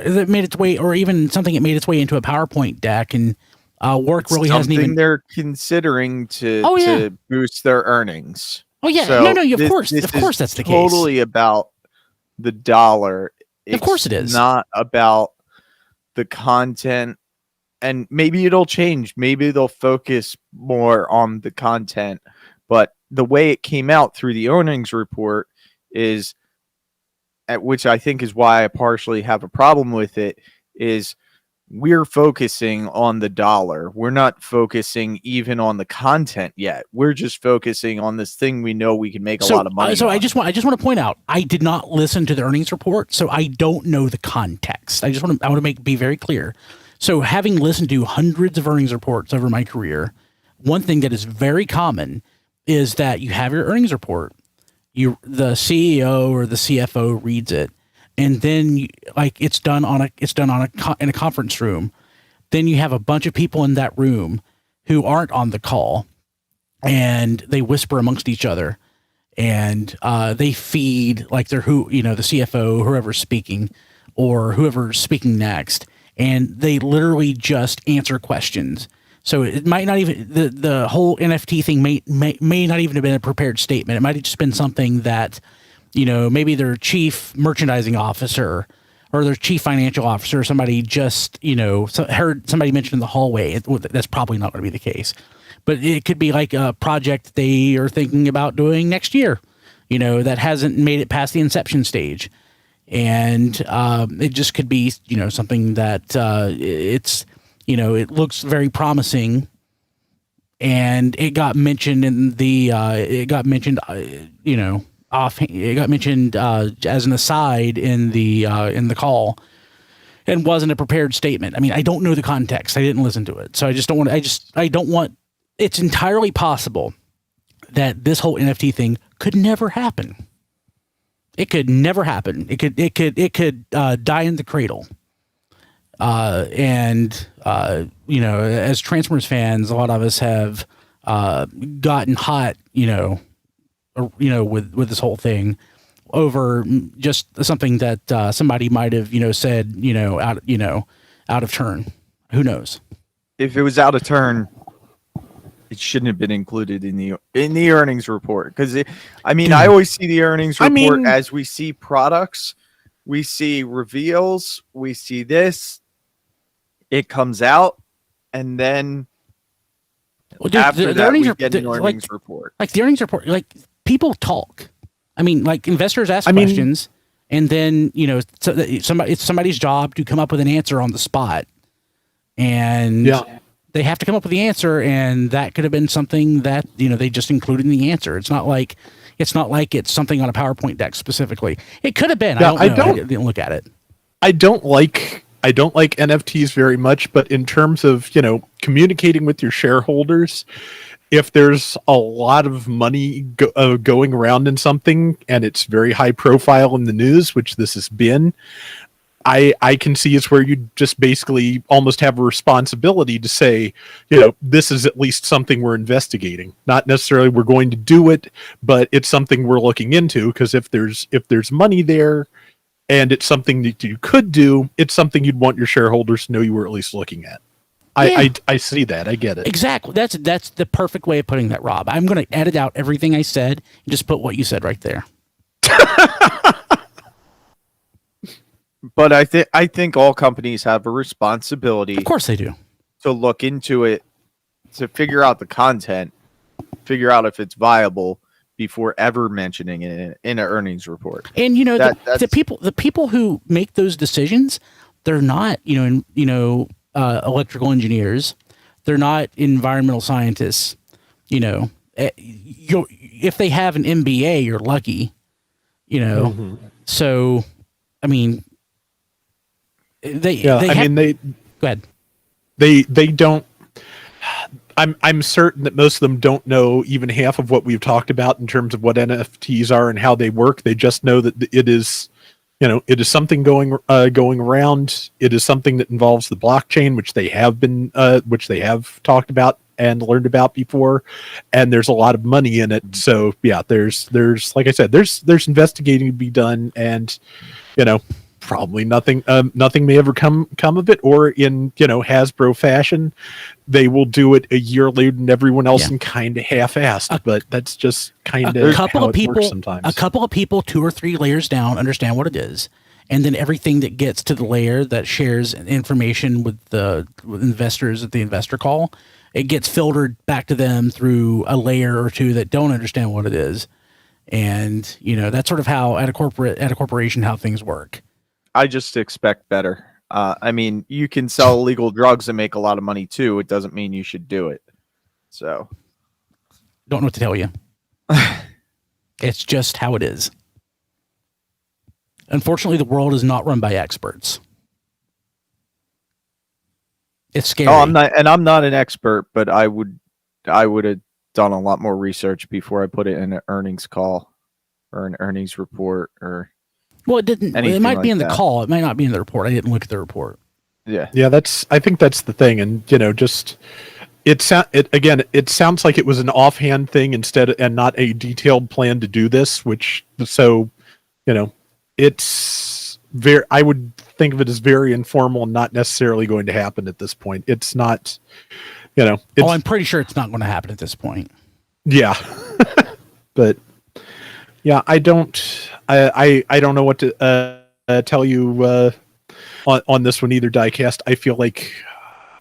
that made its way, or even something that made its way into a PowerPoint deck, and work really hasn't even. They're considering to boost their earnings. Oh yeah, so no, of course that's the case. Totally about the dollar. Of course it is. Not about the content, and maybe it'll change. Maybe they'll focus more on the content. But the way it came out through the earnings report is, which I think is why I partially have a problem with it, is we're focusing on the dollar. We're not focusing even on the content yet. We're just focusing on this thing we know we can make a lot of money. So on. I just want to point out, I did not listen to the earnings report, so I don't know the context. I want to be very clear. So having listened to hundreds of earnings reports over my career, one thing that is very common is that you have your earnings report. The CEO or the CFO reads it, and then it's done in a conference room. Then you have a bunch of people in that room who aren't on the call, and they whisper amongst each other, and they feed the CFO, whoever's speaking, or whoever's speaking next, and they literally just answer questions. So it might not even, the whole NFT thing may not even have been a prepared statement. It might have just been something that, maybe their chief merchandising officer or their chief financial officer or somebody just, heard somebody mention in the hallway. That's probably not going to be the case. but it could be like a project they are thinking about doing next year, that hasn't made it past the inception stage. And it just could be, something that it's, it looks very promising. And it got mentioned in the, it got mentioned as an aside in the call, and wasn't a prepared statement. I mean, I don't know the context. I didn't listen to it. So I just don't want, it's entirely possible that this whole NFT thing could never happen. It could never happen. It could die in the cradle. As Transformers fans, a lot of us have gotten hot, with this whole thing over just something that somebody might have, said, out of turn. Who knows? If it was out of turn, it shouldn't have been included in the earnings report, because I always see the earnings report as we see products, we see reveals, we see this, it comes out, and then after that we get an earnings report. Like the earnings report, like people talk. I mean, like investors ask questions, and then it's somebody's job to come up with an answer on the spot, and they have to come up with the answer, and that could have been something that they just included in the answer. It's not like it's something on a PowerPoint deck specifically. It could have been. Yeah, I didn't look at it. I don't like NFTs very much, but in terms of communicating with your shareholders, if there's a lot of money going around in something and it's very high profile in the news, which this has been, I can see it's where you just basically almost have a responsibility to say, this is at least something we're investigating. Not necessarily we're going to do it, but it's something we're looking into, because if there's money there and it's something that you could do, it's something you'd want your shareholders to know you were at least looking at. I see that. I get it. Exactly. That's the perfect way of putting that, Rob. I'm going to edit out everything I said and just put what you said right there. But I think all companies have a responsibility. Of course they do. To look into it, to figure out the content, figure out if it's viable before ever mentioning it in an earnings report. And the people who make those decisions, they're not electrical engineers, they're not environmental scientists. If they have an MBA, you're lucky. So I mean. Go ahead. They don't. I'm certain that most of them don't know even half of what we've talked about in terms of what NFTs are and how they work. They just know that it is something going around. It is something that involves the blockchain, which they have talked about and learned about before, and there's a lot of money in it. So yeah, there's like I said, there's investigating to be done, and probably nothing may ever come of it, or in Hasbro fashion, they will do it a year later than everyone else and kind of half-assed. But that's just kind of how it works sometimes. A couple of people 2 or 3 layers down understand what it is, and then everything that gets to the layer that shares information with investors at the investor call, it gets filtered back to them through a layer or 2 that don't understand what it is. And that's sort of how at a corporation how things work. I just expect better. You can sell illegal drugs and make a lot of money too. It doesn't mean you should do it. So, don't know what to tell you. It's just how it is. Unfortunately, the world is not run by experts. It's scary. Oh, I'm not an expert, but I would have done a lot more research before I put it in an earnings call or an earnings report or. Well, it didn't. It might be in the call. It might not be in the report. I didn't look at the report. Yeah. I think that's the thing, and it sounds like it was an offhand thing and not a detailed plan to do this. It's very. I would think of it as very informal and not necessarily going to happen at this point. It's not. I'm pretty sure it's not going to happen at this point. Yeah, but. Yeah, I don't know what to tell you on this one either, Diecast. I feel like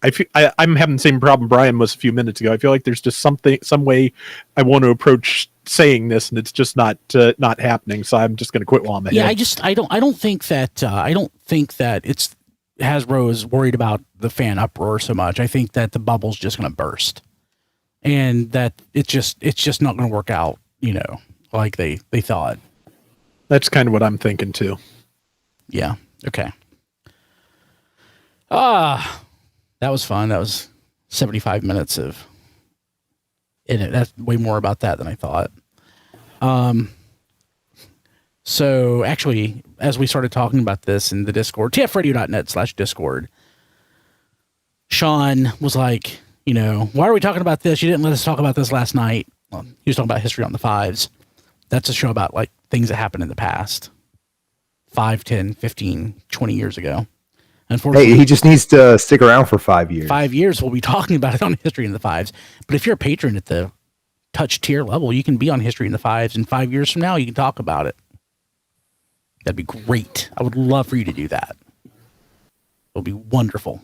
I'm having the same problem Brian was a few minutes ago. I feel like there's just some way I want to approach saying this, and it's just not happening. So I'm just going to quit while I'm ahead. Yeah, I don't think that it's Hasbro is worried about the fan uproar so much. I think that the bubble's just going to burst, and that it's just not going to work out. Like they thought. That's kind of what I'm thinking too. Yeah. Okay. That was fun. That was 75 minutes of in it. That's way more about that than I thought. So actually, as we started talking about this in the Discord, tfradio.net/Discord, Sean was like, why are we talking about this? You didn't let us talk about this last night. Well, he was talking about History on the Fives. That's a show about like things that happened in the past 5, 10, 15, 20 years ago. Unfortunately, Hey, he just needs to stick around for 5 years. 5 years, we'll be talking about it on History in the Fives. But if you're a patron at the touch tier level, you can be on History in the Fives, and 5 years from now, you can talk about it. That'd be great. I would love for you to do that. It'll be wonderful.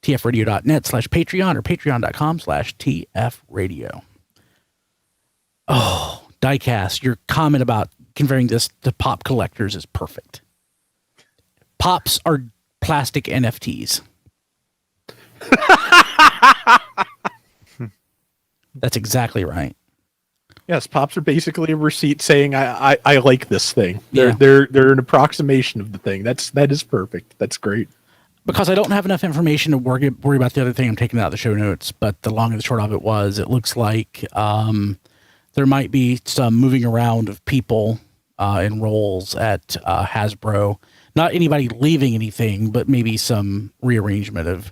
tfradio.net/Patreon or patreon.com/tfradio. Oh, Diecast, your comment about converting this to pop collectors is perfect. Pops are plastic NFTs. That's exactly right. Yes, pops are basically a receipt saying I like this thing. Yeah. They're an approximation of the thing. That is perfect. That's great. Because I don't have enough information to worry about the other thing I'm taking out of the show notes, but the long and the short of it was, it looks like there might be some moving around of people in roles at Hasbro. Not anybody leaving anything, but maybe some rearrangement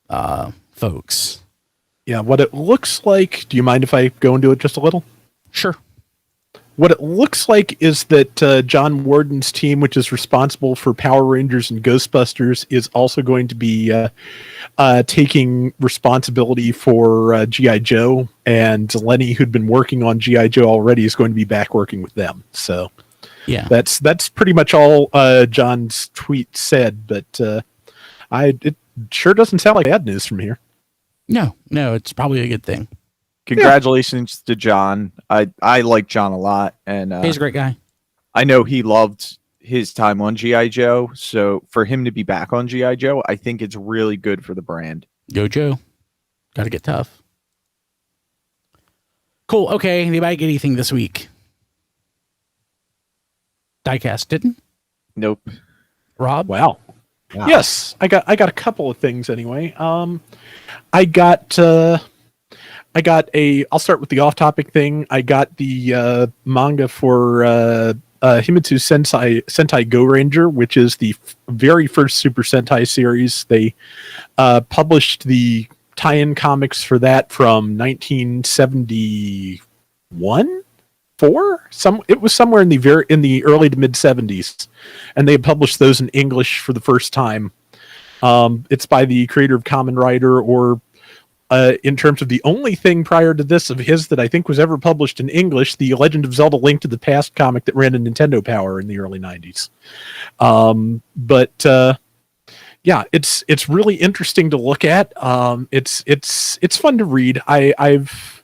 of folks. Yeah, what it looks like, do you mind if I go into it just a little? Sure. What it looks like is that John Warden's team, which is responsible for Power Rangers and Ghostbusters, is also going to be taking responsibility for G.I. Joe, and Lenny, who'd been working on G.I. Joe already, is going to be back working with them. So yeah, that's pretty much all John's tweet said, but it sure doesn't sound like bad news from here. No, it's probably a good thing. Congratulations to John. I like John a lot, and He's a great guy. I know he loved his time on G.I. Joe, so for him to be back on G.I. Joe, I think it's really good for the brand. Go Joe. Got to get tough. Cool. Okay. Anybody get anything this week? Diecast didn't? Nope. Rob? Wow. Yes, I got a couple of things anyway. I'll start with the off-topic thing. I got the manga for Himitsu Sentai Go Ranger, which is the very first Super Sentai series. They published the tie-in comics for that from 1971, 4. It was somewhere in the early to mid 70s, and they published those in English for the first time. It's by the creator of Kamen Rider, or in terms of the only thing prior to this of his that I think was ever published in English, the Legend of Zelda: Link to the Past comic that ran in Nintendo Power in the early 90s. Yeah, it's really interesting to look at. It's fun to read. I've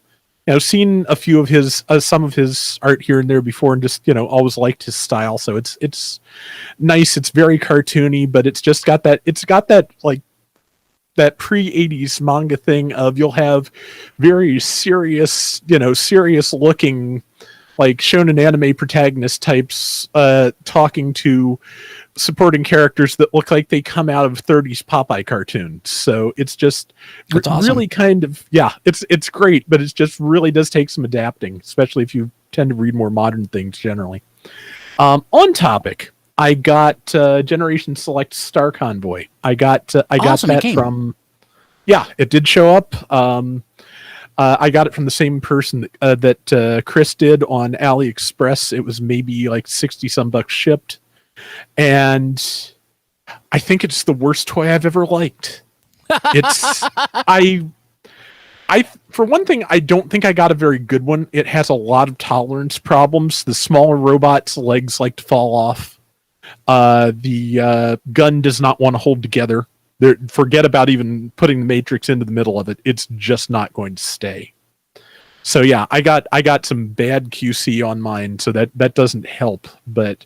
seen a few of his some of his art here and there before, and just always liked his style. So it's nice. It's very cartoony, but it's got that like that pre-80s manga thing of you'll have very serious looking like shonen anime protagonist types talking to supporting characters that look like they come out of 30s Popeye cartoons. So it's just really kind of, it's great, but it just really does take some adapting, especially if you tend to read more modern things generally. On topic, I got Generation Selects Star Convoy. I got that from, it did show up. I got it from the same person that Chris did on AliExpress. It was maybe like 60 some bucks shipped. And I think it's the worst toy I've ever liked. I for one thing, I don't think I got a very good one. It has a lot of tolerance problems. The smaller robot's legs like to fall off. The gun does not want to hold together. Forget about even putting the Matrix into the middle of it. It's just not going to stay. So yeah, I got some bad QC on mine, so that doesn't help. But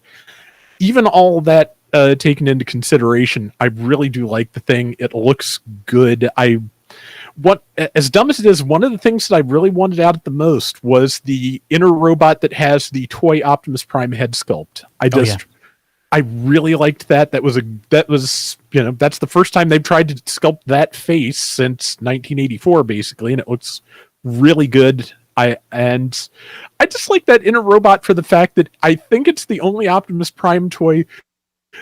even all that taken into consideration, I really do like the thing. It looks good. As dumb as it is, one of the things that I really wanted out the most was the inner robot that has the toy Optimus Prime head sculpt. I really liked that. That was that's the first time they've tried to sculpt that face since 1984, basically, and it looks really good. I just like that inner robot for the fact that I think it's the only Optimus Prime toy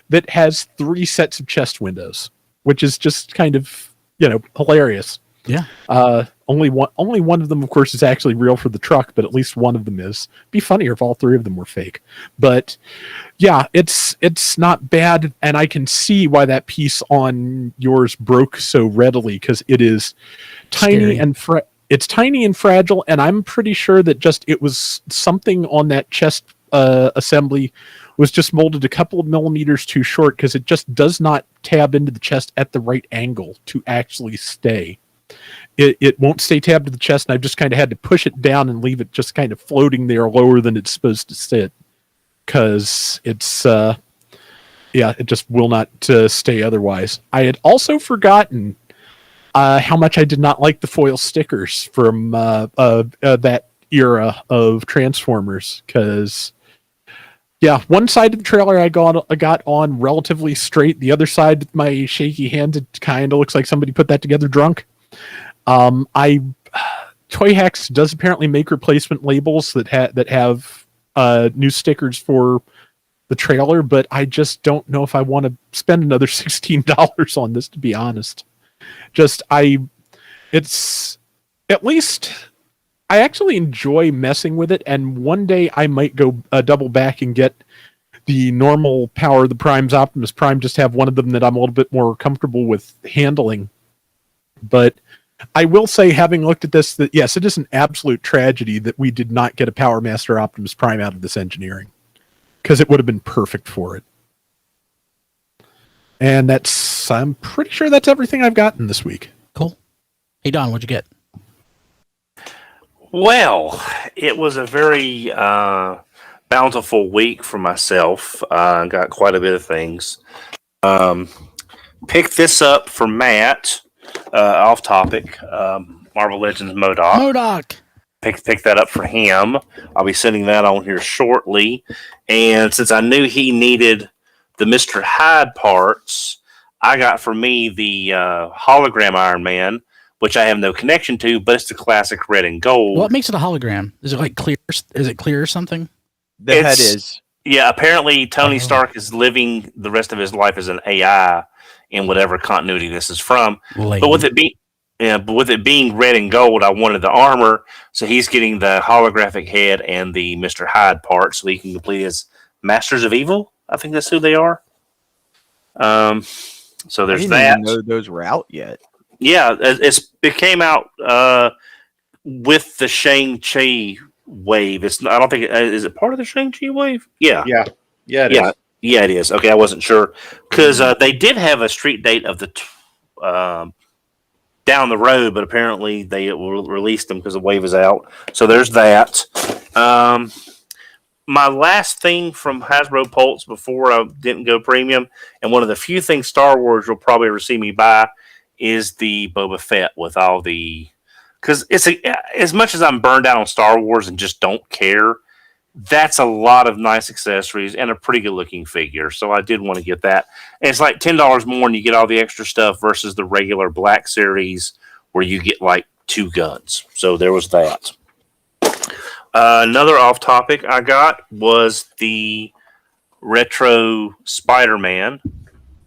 that has 3 sets of chest windows, which is just kind of hilarious. Yeah. Only one of them, of course, is actually real for the truck, but at least one of them is. Be funnier if all 3 of them were fake. But yeah, it's not bad, and I can see why that piece on yours broke so readily, because it is tiny and it's tiny and fragile, and I'm pretty sure that it was something on that chest assembly was just molded a couple of millimeters too short, because it just does not tab into the chest at the right angle to actually stay. It won't stay tabbed to the chest, and I've just kind of had to push it down and leave it just kind of floating there lower than it's supposed to sit, because it's it just will not stay otherwise. I had also forgotten how much I did not like the foil stickers from that era of Transformers, because one side of the trailer I got on relatively straight. The other side, with my shaky hand, it kind of looks like somebody put that together drunk. Toy Hacks does apparently make replacement labels that have new stickers for the trailer, but I just don't know if I want to spend another $16 on this, to be honest. It's at least I actually enjoy messing with it, and one day I might go double back and get the normal Power of the Primes Optimus Prime, just have one of them that I'm a little bit more comfortable with handling. But I will say, having looked at this, that yes, it is an absolute tragedy that we did not get a Power Master Optimus Prime out of this engineering, because it would have been perfect for it. And I'm pretty sure that's everything I've gotten this week. Cool. Hey, Don, what'd you get? Well, it was a very bountiful week for myself. I got quite a bit of things. Picked this up for Matt, off topic. Marvel Legends MODOK. Pick that up for him. I'll be sending that on here shortly. And since I knew he needed the Mr. Hyde parts, I got for me the hologram Iron Man, which I have no connection to, but it's the classic red and gold. What makes it a hologram? Is it like clear? Is it clear or something? The head is. Yeah, apparently Tony Stark is living the rest of his life as an AI in whatever continuity this is from. Lame. But with it being red and gold, I wanted the armor, so he's getting the holographic head and the Mr. Hyde part, so he can complete his Masters of Evil. I think that's who they are. So there's I didn't that. even know those were out yet. Yeah, it came out with the Shang-Chi wave. It's not, I don't think is it part of the Shang-Chi wave? Yeah. It is. Yeah, it is. Okay, I wasn't sure because they did have a street date of the down the road, but apparently they released them because the wave is out. So there's that. My last thing from Hasbro Pulse before I didn't go premium, and one of the few things Star Wars you'll probably ever see me buy, is the Boba Fett with all the... Because as much as I'm burned out on Star Wars and just don't care, that's a lot of nice accessories and a pretty good-looking figure. So I did want to get that. And it's like $10 more and you get all the extra stuff versus the regular Black Series where you get like 2 guns. So there was that. Another off topic I got was the retro Spider-Man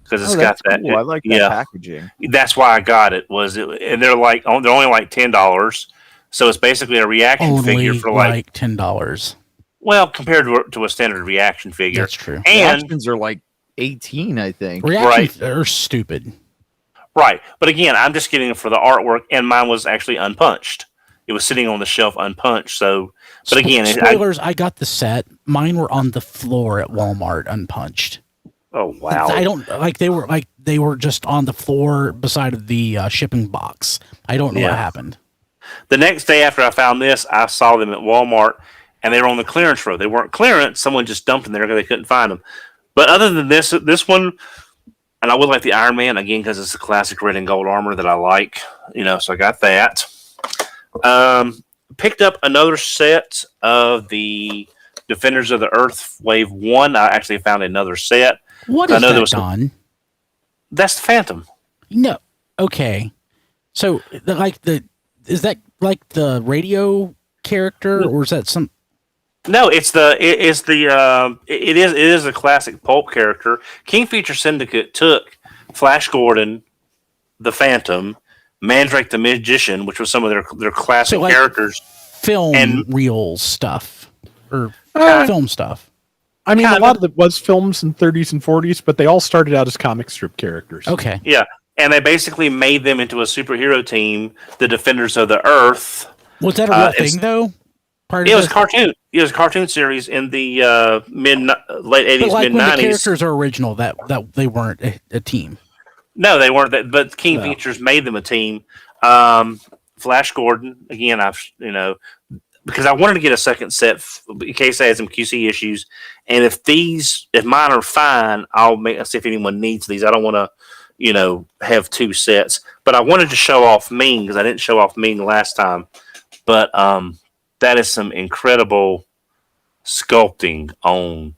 because it's got that. Cool. I like that packaging. That's why I got it. And they're only like $10, so it's basically a reaction figure for like $10. Well, compared to a standard reaction figure, That's true. And reactions are like 18, I think. Reactions are stupid. Right, but again, I'm just getting it for the artwork, and mine was actually unpunched. It was sitting on the shelf unpunched. So, but again, spoilers. I got the set. Mine were on the floor at Walmart, unpunched. Oh wow! I don't like. They were like they were just on the floor beside the shipping box. I don't know what happened. The next day after I found this, I saw them at Walmart, and they were on the clearance row. They weren't clearance; someone just dumped them there because they couldn't find them. But other than this one, and I would like the Iron Man again because it's the classic red and gold armor that I like. So I got that. Picked up another set of the Defenders of the Earth Wave 1. I actually found another set. What is that, Don? That's the Phantom. No. Okay. So, is that like the radio character, or is that some? No, it is a classic pulp character. King Feature Syndicate took Flash Gordon, the Phantom, Mandrake the Magician, which was some of their classic characters, film and reel stuff or film stuff. I mean, a lot of it was films in 30s and 40s, but they all started out as comic strip characters. Okay. Yeah. And they basically made them into a superhero team, the Defenders of the Earth. Was that a real thing, though? It was a cartoon. It was a cartoon series in the late 80s, mid 90s. The characters are original, that they weren't a team. No, they weren't. But King Features made them a team. Flash Gordon, again, because I wanted to get a second set in case I had some QC issues. And if mine are fine, I'll see if anyone needs these. I don't want to, have two sets. But I wanted to show off Ming because I didn't show off Ming last time. But that is some incredible sculpting on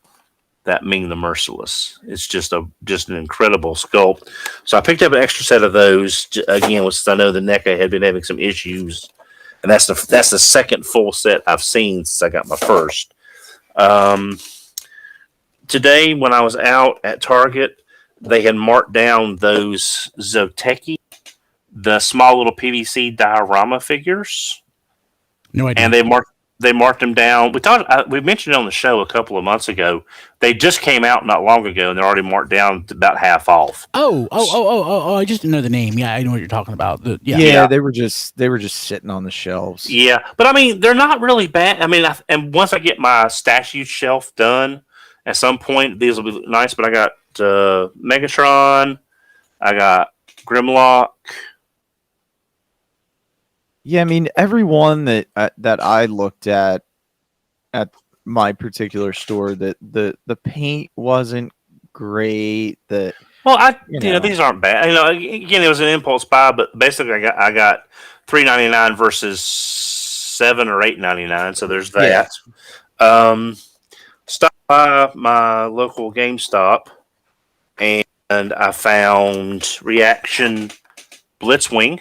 that Ming the Merciless. It's just an incredible sculpt. So I picked up an extra set of those again, since I know the NECA had been having some issues. And that's the second full set I've seen since I got my first. Today, when I was out at Target, they had marked down those Zoteki, the small little PVC diorama figures. No idea. And they marked them down. We mentioned it on the show a couple of months ago. They just came out not long ago, and they're already marked down to about half off. Oh! I just didn't know the name. Yeah, I know what you're talking about. They were just sitting on the shelves. Yeah, but I mean, they're not really bad. I mean, and once I get my statue shelf done, at some point these will be nice. But I got Megatron, I got Grimlock. Yeah, I mean, everyone that I looked at my particular store, that the paint wasn't great. These aren't bad. Again, it was an impulse buy, but basically, I got $3.99 versus $7 or $8.99. So there's that. Yeah. Stopped by my local GameStop, and I found Reaction Blitzwing.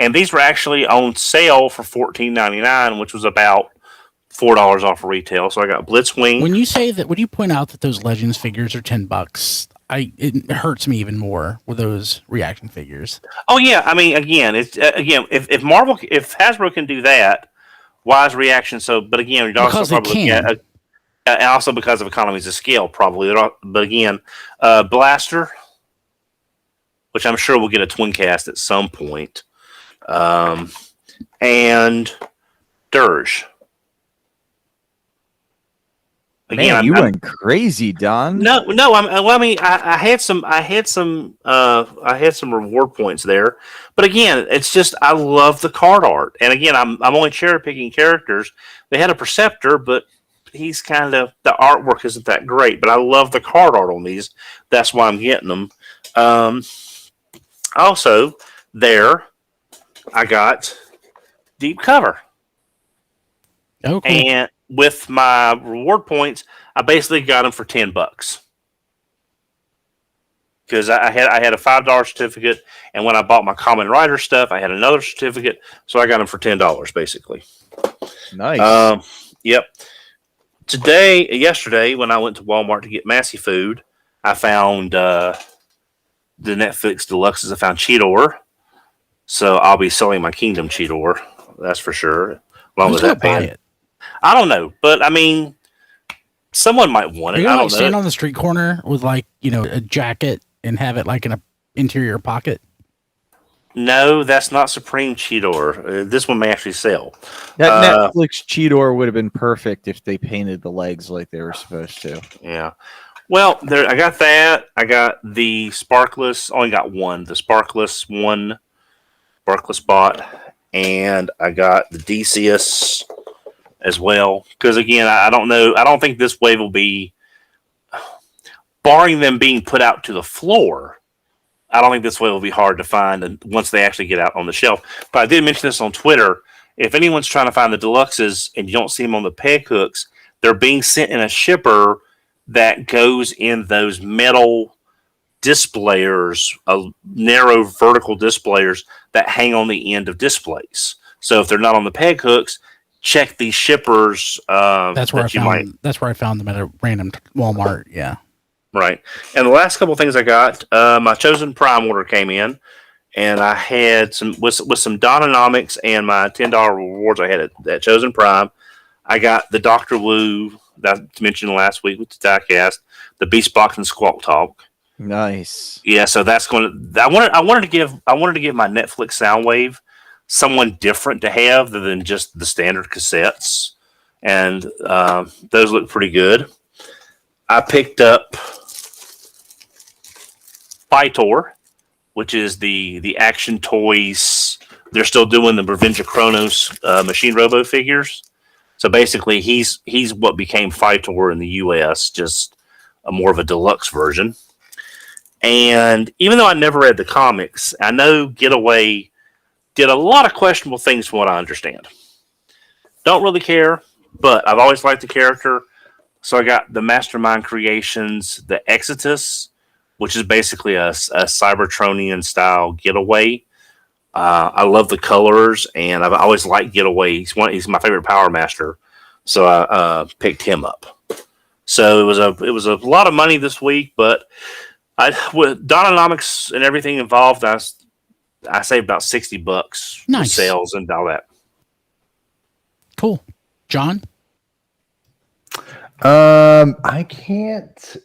And these were actually on sale for $14.99, which was about $4 off of retail. So I got Blitzwing. When you say that, when you point out that those Legends figures are $10, it hurts me even more with those Reaction figures. Oh yeah, I mean, again, it's if Hasbro can do that, why is Reaction so? But again, you're also probably looking at, and also because of economies of scale, probably. But again, Blaster, which I'm sure will get a twin cast at some point. And Dirge. Again, man, you went crazy, Don. No. I had some reward points there, but again, it's just I love the card art, and again, I'm only cherry picking characters. They had a Perceptor, but he's kind of the artwork isn't that great. But I love the card art on these. That's why I'm getting them. Also, there. I got Deep Cover. Okay. And with my reward points, I basically got them for $10 because I had a $5 certificate, and when I bought my Common Rider stuff, I had another certificate, so I got them for $10 basically. Nice. Yep. Yesterday, when I went to Walmart to get Massey food, I found the Netflix Deluxes. I found Cheetor. So I'll be selling my Kingdom Cheetor, that's for sure. Along with that pan. I don't know, but I mean, someone might want it. Are you I don't know. Stand on the street corner with a jacket and have it like in an interior pocket? No, that's not Supreme Cheetor. This one may actually sell. That Netflix Cheetor would have been perfect if they painted the legs like they were supposed to. Yeah. Well, there I got that. I got the Sparkless. Only got one. The Sparkless bot, and I got the Decius as well. Because again, I don't know. I don't think this wave will be, barring them being put out to the floor. I don't think this wave will be hard to find, and once they actually get out on the shelf. But I did mention this on Twitter. If anyone's trying to find the deluxes and you don't see them on the peg hooks, they're being sent in a shipper that goes in those metal displayers, narrow vertical displayers that hang on the end of displays. So if they're not on the peg hooks, check these shippers. That's where That's where I found them at a random Walmart. Yeah. Right. And the last couple of things I got, my Chosen Prime order came in, and I had some with some Dononomics and my $10 rewards I had at Chosen Prime. I got the Dr. Wu that I mentioned last week with the diecast, the Beast Box and Squawk Talk. Nice. Yeah, so that's going to. I wanted to give my Netflix Soundwave someone different to have than just the standard cassettes, and those look pretty good. I picked up Pytor, which is the Action Toys. They're still doing the Revenge of Kronos Machine Robo figures. So basically, he's what became Pytor in the U.S., just a more of a deluxe version. And even though I never read the comics, I know Getaway did a lot of questionable things from what I understand. Don't really care, but I've always liked the character. So I got the Mastermind Creations, the Exitus, which is basically a Cybertronian style Getaway. I love the colors, and I've always liked Getaway. He's my favorite Power Master, so I picked him up. So it was a lot of money this week, but with Dononomics and everything involved, I saved about $60 for sales and all that. Cool, John. I can't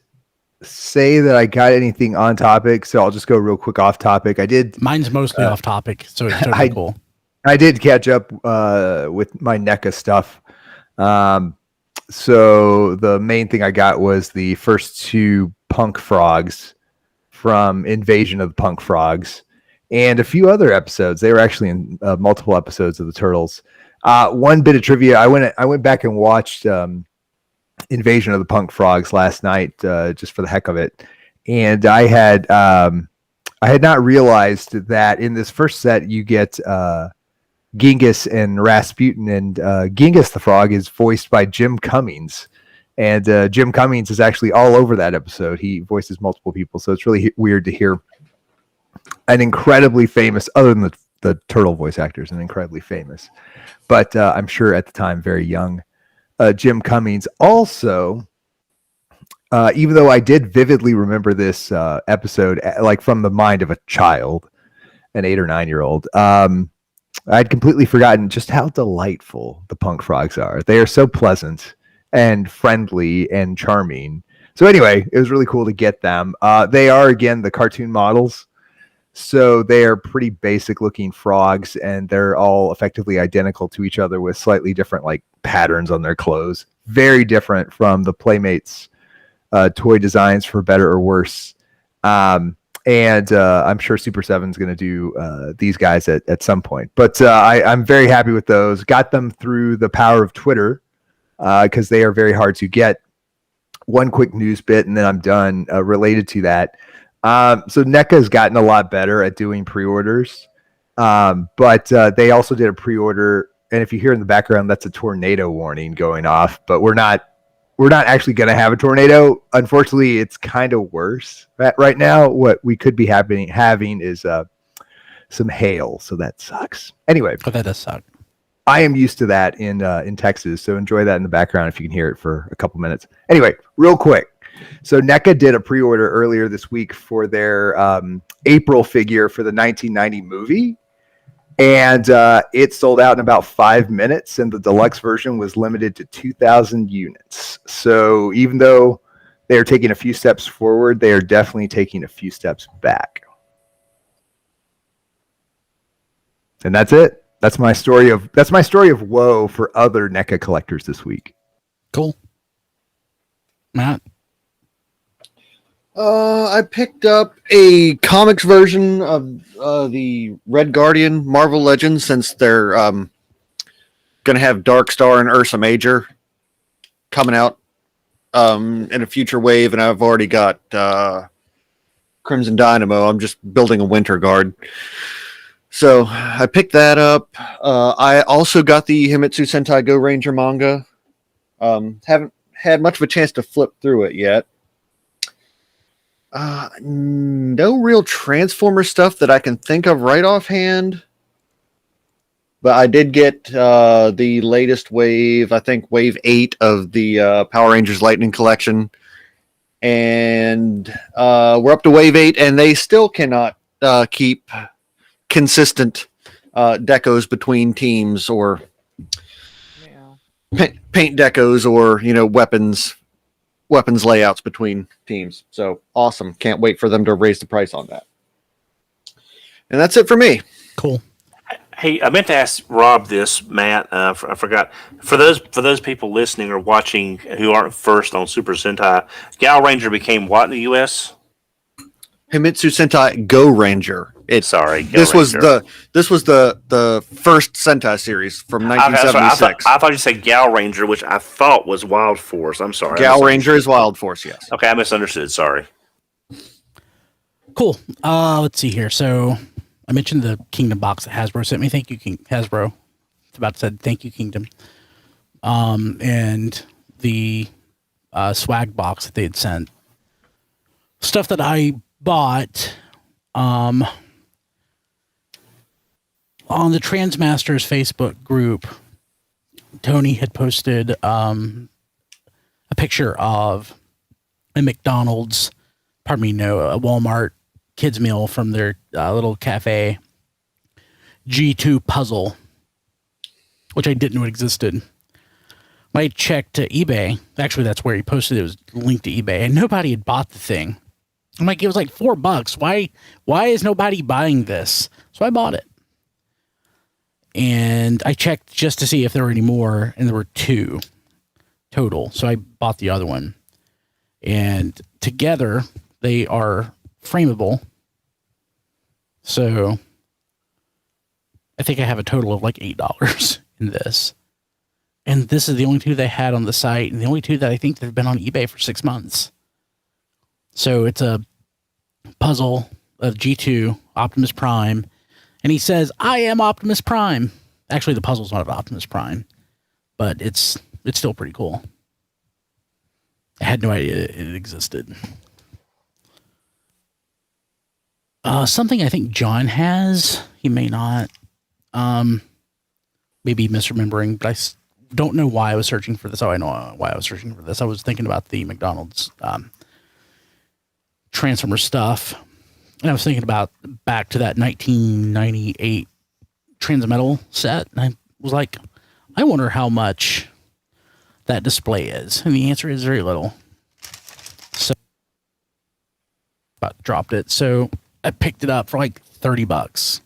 say that I got anything on topic, so I'll just go real quick off topic. I did. Mine's mostly off topic, so it's totally cool. I did catch up with my NECA stuff. So the main thing I got was the first two Punk Frogs from Invasion of the Punk Frogs, and a few other episodes. They were actually in multiple episodes of the Turtles. One bit of trivia: I went back and watched Invasion of the Punk Frogs last night, just for the heck of it, and I had not realized that in this first set you get Genghis and Rasputin, and Genghis the Frog is voiced by Jim Cummings, and Jim Cummings is actually all over that episode. He voices multiple people, so it's really weird to hear an incredibly famous, other than the turtle voice actors, an incredibly famous, but I'm sure at the time very young, Jim Cummings. Also, even though I did vividly remember this episode, like from the mind of a child, an 8 or 9 year old, I'd completely forgotten just how delightful the Punk Frogs are. They are so pleasant and friendly and charming. So anyway, it was really cool to get them. They are, again, the cartoon models. So they are pretty basic looking frogs, and they're all effectively identical to each other with slightly different like patterns on their clothes. Very different from the Playmates toy designs, for better or worse. And I'm sure Super 7 is going to do these guys at some point. But I'm very happy with those. Got them through the power of Twitter because they are very hard to get. One quick news bit, and then I'm done, related to that. So NECA has gotten a lot better at doing pre-orders, but they also did a pre-order, and if you hear in the background, that's a tornado warning going off. But we're not actually going to have a tornado. Unfortunately, it's kind of worse right now. What we could be having is some hail, so that sucks. Anyway, but that does suck. I am used to that in Texas, so enjoy that in the background if you can hear it for a couple minutes. Anyway, real quick. So NECA did a pre-order earlier this week for their April figure for the 1990 movie, and it sold out in about 5 minutes, and the deluxe version was limited to 2,000 units. So even though they are taking a few steps forward, they are definitely taking a few steps back. And that's it. That's my story of woe for other NECA collectors this week. Cool. Matt? I picked up a comics version of the Red Guardian Marvel Legends since they're going to have Dark Star and Ursa Major coming out in a future wave, and I've already got Crimson Dynamo. I'm just building a Winter Guard. So I picked that up. I also got the Himitsu Sentai Go Ranger manga. Haven't had much of a chance to flip through it yet. No real Transformer stuff that I can think of right offhand. But I did get the latest wave, I think wave 8 of the Power Rangers Lightning Collection. And we're up to wave 8, and they still cannot keep consistent decos between teams, or paint decos, or weapons layouts between teams. So awesome. Can't wait for them to raise the price on that. And that's it for me. Cool. Hey, I meant to ask Rob this, Matt. I forgot. For those people listening or watching who aren't first on Super Sentai, Gal Ranger became what in the U.S.? Himitsu Sentai Go Ranger. Sorry, this was the first Sentai series from 1976. I thought you said Gal Ranger, which I thought was Wild Force. I'm sorry. Gal Ranger is Wild Force. Yes. Okay, I misunderstood. Sorry. Cool. Let's see here. So I mentioned the Kingdom box that Hasbro sent me. Thank you, Hasbro. It's about to say thank you, Kingdom. And the swag box that they had sent. Stuff that I bought on the Transmasters Facebook group. Tony had posted a picture of a McDonald's, a Walmart kids meal from their little cafe G2 puzzle, which I didn't know existed. I checked eBay. Actually, that's where he posted it. It was linked to eBay, and nobody had bought the thing. I'm like, it was like $4. Why is nobody buying this? So I bought it. And I checked just to see if there were any more, and there were 2 total. So I bought the other one. And together, they are frameable. So I think I have a total of like $8 in this. And this is the only 2 they had on the site, and the only 2 that I think that have been on eBay for 6 months. So it's a puzzle of G2, Optimus Prime. And he says, I am Optimus Prime. Actually, the puzzle's not of Optimus Prime, but it's still pretty cool. I had no idea it existed. Something I think John has, he may not. Maybe misremembering, but I don't know why I was searching for this. Oh, I know why I was searching for this. I was thinking about the McDonald's Transformer stuff. And I was thinking about back to that 1998 Transmetal set. And I was like, I wonder how much that display is. And the answer is very little. So dropped it. So I picked it up for like $30.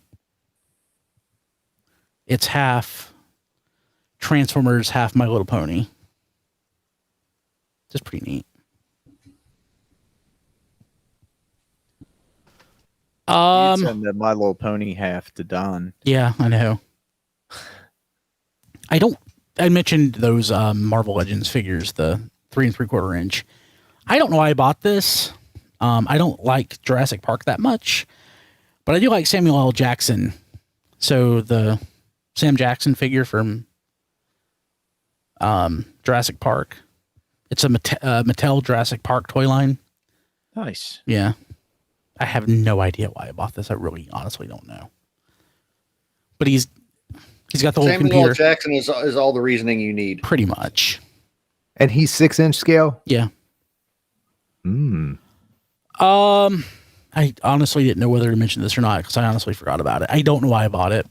It's half Transformers, half My Little Pony. Just pretty neat. You'd send the My Little Pony half to Don. Yeah, I know. I mentioned those Marvel Legends figures, the 3 3/4 inch. I don't know why I bought this. I don't like Jurassic Park that much, but I do like Samuel L. Jackson. So the Sam Jackson figure from Jurassic Park. It's a Mattel Jurassic Park toy line. Nice. Yeah. I have no idea why I bought this. I really honestly don't know. But he's got the whole Samuel computer. L. Jackson is all the reasoning you need. Pretty much. And he's 6-inch scale? Yeah. I honestly didn't know whether to mention this or not because I honestly forgot about it. I don't know why I bought it.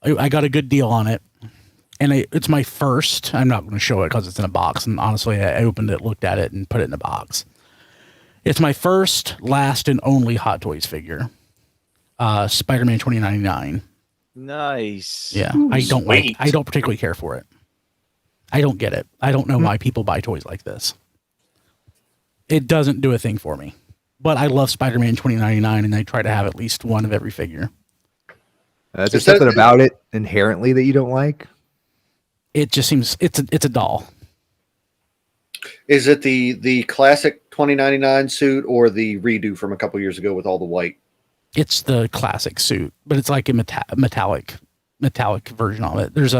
I got a good deal on it. And it's my first. I'm not going to show it because it's in a box. And honestly, I opened it, looked at it, and put it in a box. It's my first, last, and only Hot Toys figure. Spider-Man 2099. Nice. Yeah, Ooh, I don't sweet. I don't particularly care for it. I don't get it. I don't know why people buy toys like this. It doesn't do a thing for me. But I love Spider-Man 2099, and I try to have at least one of every figure. Is there something about it inherently that you don't like? It just seems it's a doll. Is it the classic 2099 suit or the redo from a couple years ago with all the white? It's the classic suit, but it's like a metallic version of it. There's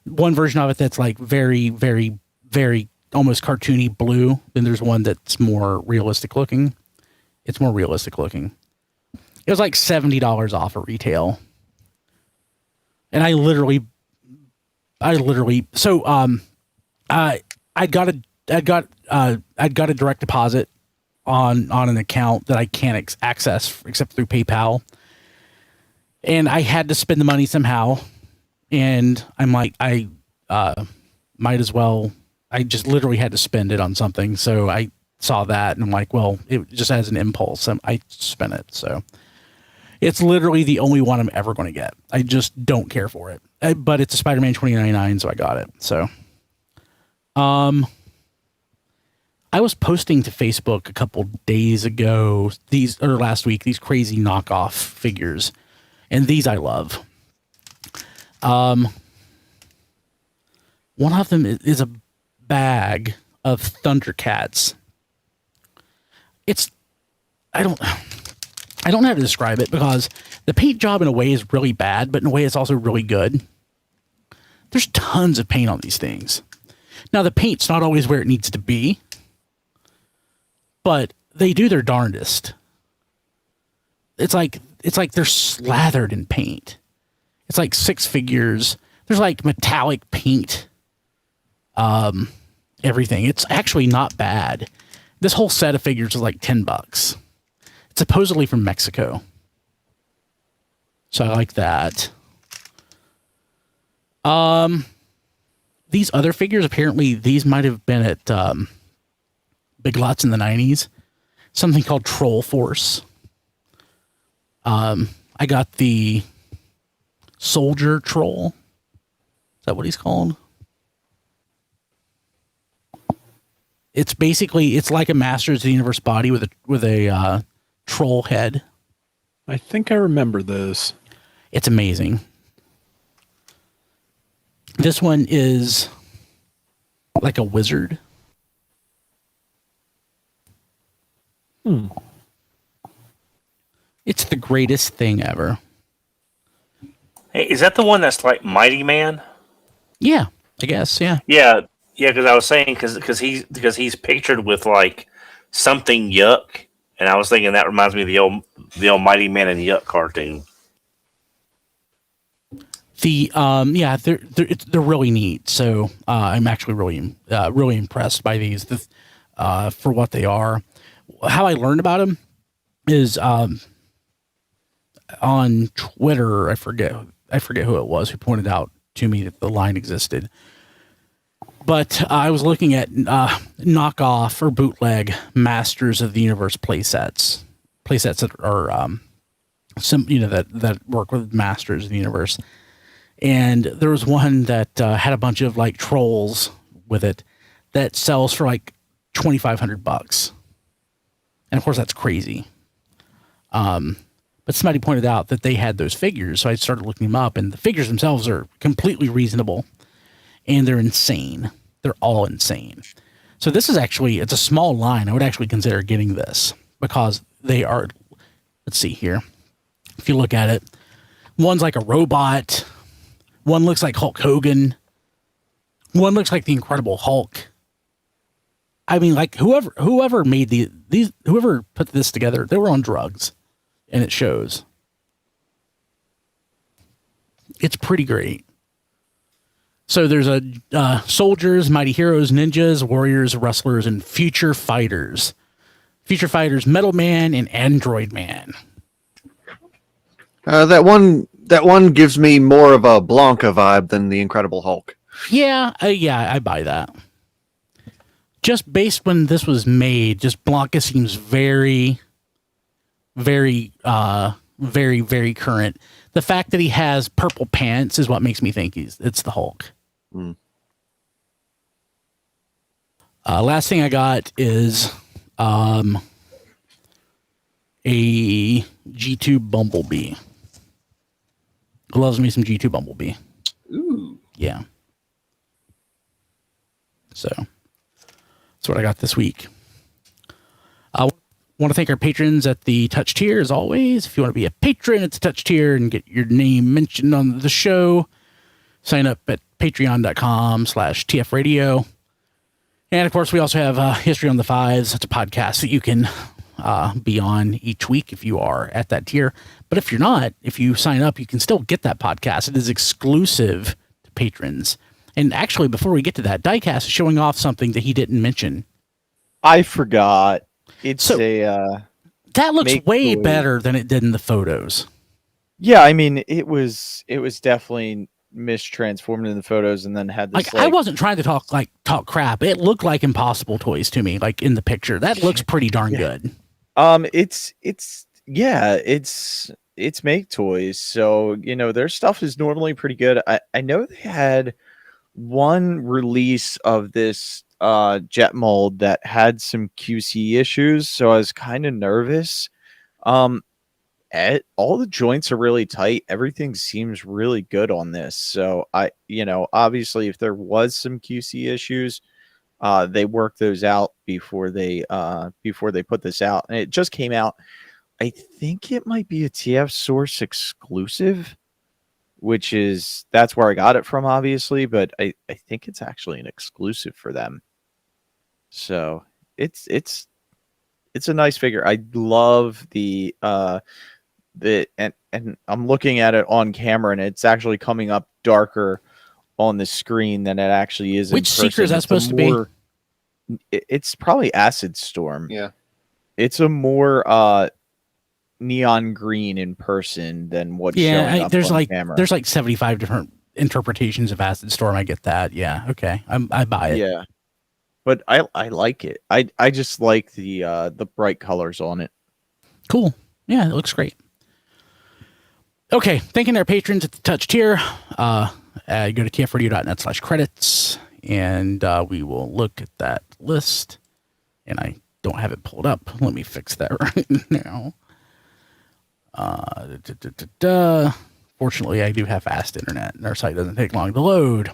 one version of it that's like very, very, very almost cartoony blue. Then there's one that's more realistic looking. It's more realistic looking. It was like $70 off of retail. And I literally I got a direct deposit on an account that I can't access except through PayPal. And I had to spend the money somehow. And I'm like, I might as well. I just literally had to spend it on something. So I saw that and I'm like, well, it just as an impulse. I spent it. So it's literally the only one I'm ever going to get. I just don't care for it. But it's a Spider-Man 2099, so I got it. So, I was posting to Facebook a couple days ago, last week, these crazy knockoff figures. And these I love. One of them is a bag of Thundercats. I don't know how to describe it because the paint job in a way is really bad, but in a way it's also really good. There's tons of paint on these things. Now the paint's not always where it needs to be, but they do their darndest. It's like they're slathered in paint. It's like 6 figures. There's like metallic paint. Everything. It's actually not bad. This whole set of figures is like $10. It's supposedly from Mexico. So I like that. These other figures, apparently these might have been at Big Lots in the 90s. Something called Troll Force. I got the Soldier Troll. Is that what he's called? It's basically, it's like a Masters of the Universe body with a troll head. I think I remember this. It's amazing. This one is like a wizard. It's the greatest thing ever. Hey, is that the one that's like Mighty Man? Yeah, I guess. Yeah. Yeah. Because I was saying because he's pictured with like something yuck, and I was thinking that reminds me of the old Mighty Man and Yuck cartoon. They're really neat. So I'm actually really impressed by these for what they are. How I learned about them is on Twitter. I forget who it was who pointed out to me that the line existed. But I was looking at knockoff or bootleg Masters of the Universe playsets that are that work with Masters of the Universe. And there was one that had a bunch of like trolls with it that sells for like $2,500. And of course that's crazy. But somebody pointed out that they had those figures, so I started looking them up, and the figures themselves are completely reasonable. And they're insane. They're all insane. So this is actually, it's a small line. I would actually consider getting this because they are, let's see here. If you look at it, one's like a robot. One looks like Hulk Hogan. One looks like the Incredible Hulk. I mean, like whoever made whoever put this together, they were on drugs, and it shows. It's pretty great. So there's soldiers, mighty heroes, ninjas, warriors, wrestlers, and future fighters. Future fighters, Metal Man and Android Man. That one gives me more of a Blanca vibe than the Incredible Hulk. Yeah, I buy that. Just based when this was made, just Blanca seems very, very, very, very current. The fact that he has purple pants is what makes me think it's the Hulk. Mm. Last thing I got is a G2 Bumblebee. Loves me some G2 Bumblebee. Ooh. Yeah. So that's what I got this week. I want to thank our patrons at the Touch tier, as always. If you want to be a patron at the Touch tier and get your name mentioned on the show, sign up at patreon.com/tfradio. And, of course, we also have History on the Fives. That's a podcast that you can be on each week if you are at that tier. But if you're not, if you sign up, you can still get that podcast. It is exclusive to patrons. And actually, before we get to that, Diecast is showing off something that he didn't mention. I forgot. It's that looks way better than it did in the photos. Yeah, I mean, it was definitely mistransformed in the photos, and then had this. I wasn't trying to talk crap. It looked like Impossible Toys to me, like in the picture. That looks pretty darn good. It's Make Toys, so their stuff is normally pretty good. I know they had one release of this jet mold that had some QC issues, so I was kind of nervous. All the joints are really tight. Everything seems really good on this. So obviously if there was some QC issues, they worked those out before they put this out. And it just came out. I think it might be a TF Source exclusive, that's where I got it from, obviously, but I think it's actually an exclusive for them. So it's a nice figure. I love and I'm looking at it on camera, and it's actually coming up darker on the screen than it actually is. Which Seeker is that supposed to be? It's probably Acid Storm. Yeah, it's a more neon green in person than what's showing up on camera. There's like 75 different interpretations of Acid Storm. I get that. Yeah, okay, I buy it. Yeah, but I like it. I just like the bright colors on it. Cool. Yeah, it looks great. Okay, thanking our patrons at the Touch tier. Go to tfradio.net/credits, and we will look at that list. And I don't have it pulled up. Let me fix that right now. Fortunately, I do have fast internet, and our site doesn't take long to load.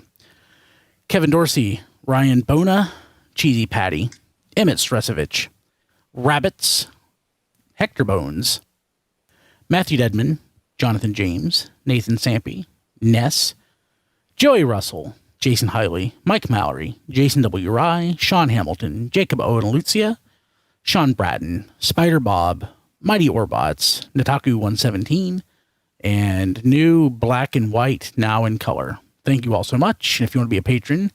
Kevin Dorsey, Ryan Bona, Cheesy Patty, Emmett Stresovich, Rabbits, Hector Bones, Matthew Dedman, Jonathan James, Nathan Sampy, Ness, Joey Russell, Jason Hiley, Mike Mallory, Jason W. Rye, Sean Hamilton, Jacob Owen Lucia, Sean Bratton, Spider Bob, Mighty Orbots, Nataku 117, and new Black and White now in color. Thank you all so much. And if you want to be a patron,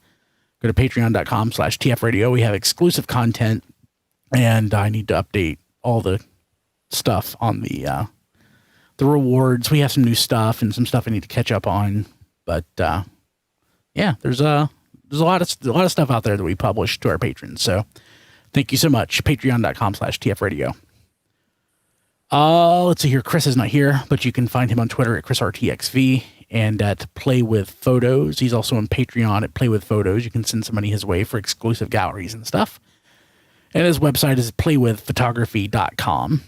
go to patreon.com/tfradio. We have exclusive content, and I need to update all the stuff on the rewards. We have some new stuff and some stuff I need to catch up on, but yeah, there's a lot of stuff out there that we publish to our patrons. So thank you so much. Patreon.com/tfradio. Let's see here. Chris is not here, but you can find him on Twitter at ChrisRTXV and at Play With Photos. He's also on Patreon at Play With Photos. You can send some money his way for exclusive galleries and stuff. And his website is playwithphotography.com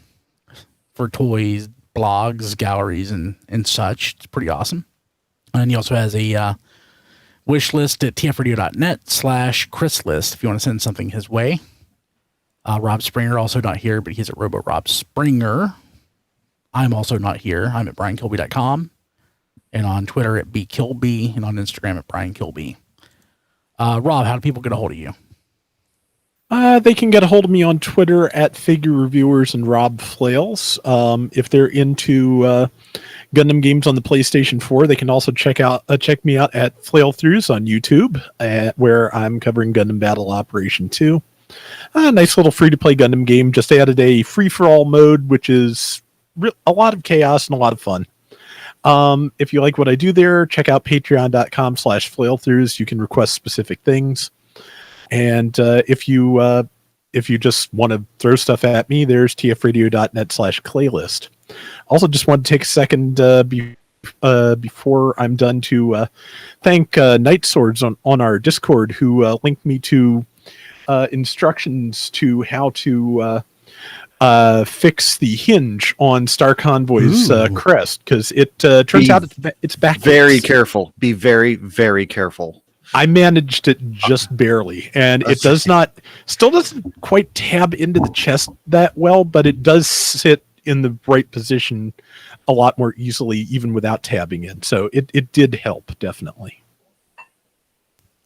for toys, blogs, galleries, and such. It's pretty awesome. And he also has a wish list at tfradio.net/ChrisList if you want to send something his way. Rob Springer also not here, but he's at Robo Rob Springer. I'm also not here. I'm at BrianKilby.com and on Twitter at BKilby and on Instagram at BrianKilby. Rob, how do people get a hold of you? They can get a hold of me on Twitter at Figure Reviewers and Rob Flails. If they're into Gundam games on the PlayStation 4, they can also check me out at Flail Throughs on YouTube, where I'm covering Gundam Battle Operation 2. A nice little free-to-play Gundam game. Just added a free-for-all mode, which is a lot of chaos and a lot of fun. If you like what I do there, check out patreon.com/flailthroughs. You can request specific things. And if you just want to throw stuff at me, there's tfradio.net/claylist. Also, just want to take a second before I'm done to thank Night Swords on our Discord, who linked me to instructions to how to fix the hinge on Star Convoy's crest, because it turns out it's back. Very careful. Be very, very careful. I managed it just barely, and it still doesn't quite tab into the chest that well, but it does sit in the right position a lot more easily, even without tabbing in. So it did help, definitely.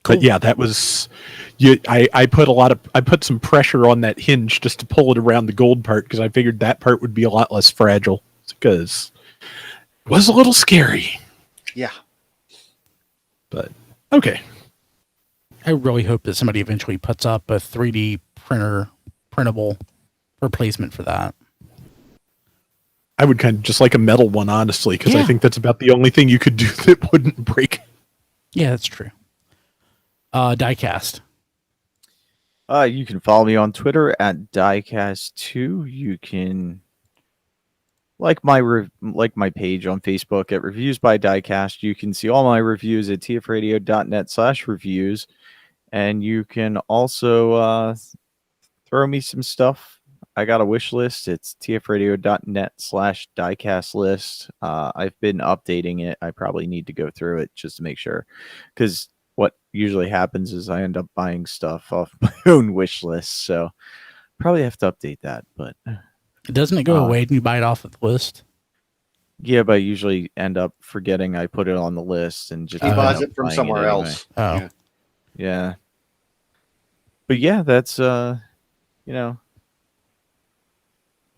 Cool. But yeah, that was I put some pressure on that hinge just to pull it around the gold part, because I figured that part would be a lot less fragile, because it was a little scary. Yeah. But okay. I really hope that somebody eventually puts up a 3D printable replacement for that. I would kind of just like a metal one, honestly, because I think that's about the only thing you could do that wouldn't break. Yeah, that's true. Diecast. You can follow me on Twitter at Diecast2. You can like my page on Facebook at Reviews by Diecast. You can see all my reviews at tfradio.net/reviews. And you can also throw me some stuff. I got a wish list. It's tfradio.net/diecast list. I've been updating it. I probably need to go through it just to make sure, because what usually happens is I end up buying stuff off my own wish list. So probably have to update that. But doesn't it go away when you buy it off of the list? Yeah, but I usually end up forgetting I put it on the list and just he buys it from somewhere else. Oh, yeah. But yeah, that's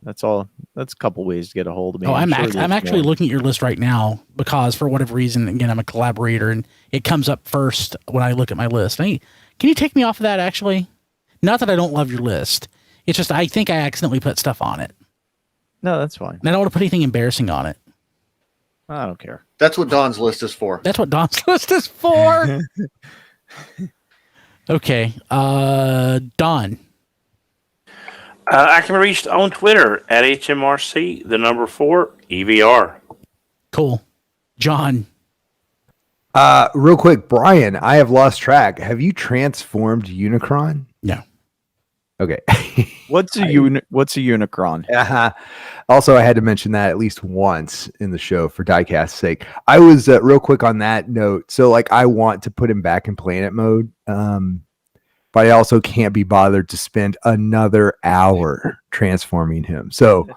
that's all. That's a couple ways to get a hold of me. Oh, I'm actually looking at your list right now, because for whatever reason, again, I'm a collaborator, and it comes up first when I look at my list. Can you take me off of that, actually? Not that I don't love your list. It's just I think I accidentally put stuff on it. No, that's fine. And I don't want to put anything embarrassing on it. I don't care. That's what Don's list is for. That's what Don's list is for. Okay. Don. I can be reached on Twitter at HMRC, the number 4, EVR. Cool. John. Real quick, Brian, I have lost track. Have you transformed Unicron? No. Okay. What's a Unicron? Also, I had to mention that at least once in the show for Diecast's sake. I was real quick on that note. So, I want to put him back in planet mode, but I also can't be bothered to spend another hour transforming him. So,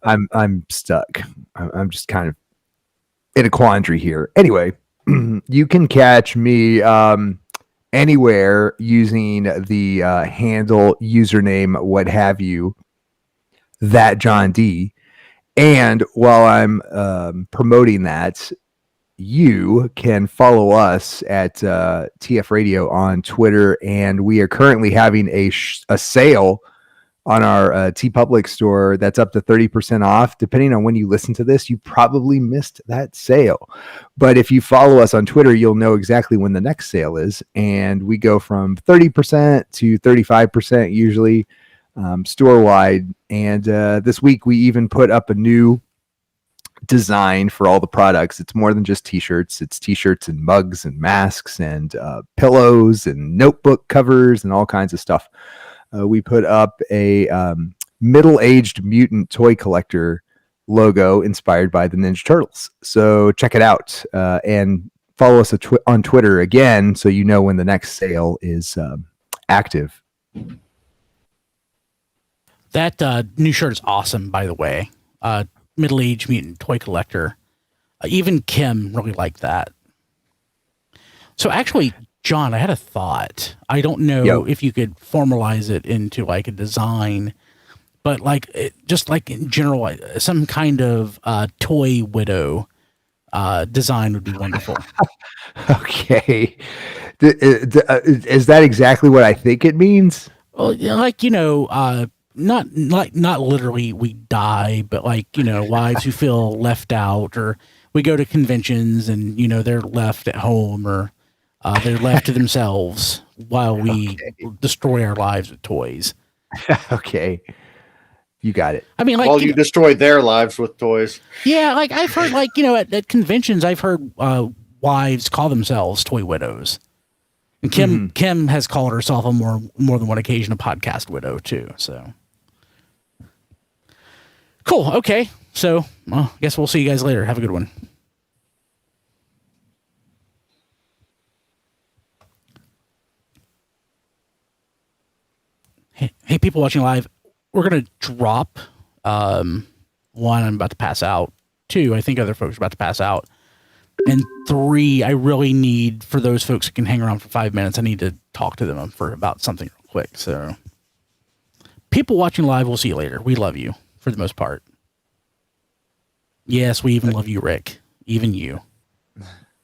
I'm stuck. I'm just kind of in a quandary here. Anyway, you can catch me anywhere using the handle, username, what have you, that John D. And while I'm promoting that, you can follow us at TF Radio on Twitter, and we are currently having a sale on our TeePublic store that's up to 30% off. Depending on when you listen to this, you probably missed that sale. But if you follow us on Twitter, you'll know exactly when the next sale is. And we go from 30% to 35% usually store-wide. And this week, we even put up a new design for all the products. It's more than just t-shirts. It's t-shirts and mugs and masks and pillows and notebook covers and all kinds of stuff. We put up a middle-aged mutant toy collector logo inspired by the Ninja Turtles. So check it out and follow us on Twitter again, so you know when the next sale is active. That new shirt is awesome, by the way. Middle-aged mutant toy collector. Even Kim really liked that. So actually, John, I had a thought. I don't know if you could formalize it into a design, but just in general, some kind of toy widow design would be wonderful. Okay. Is that exactly what I think it means? Well, not literally we die, but wives who feel left out, or we go to conventions and they're left at home, or they're left to themselves while we destroy our lives with toys. Okay. You got it. I mean, while you destroy their lives with toys. Yeah, I've heard at conventions, I've heard wives call themselves toy widows. And Kim has called herself on more than one occasion a podcast widow too. So Cool. Okay. So, well, I guess we'll see you guys later. Have a good one. Hey, people watching live, we're going to drop one, I'm about to pass out. 2, I think other folks are about to pass out. And 3, I really need, for those folks who can hang around for 5 minutes, I need to talk to them for about something real quick. So, people watching live, we'll see you later. We love you for the most part. Yes, we even love you, Rick. Even you.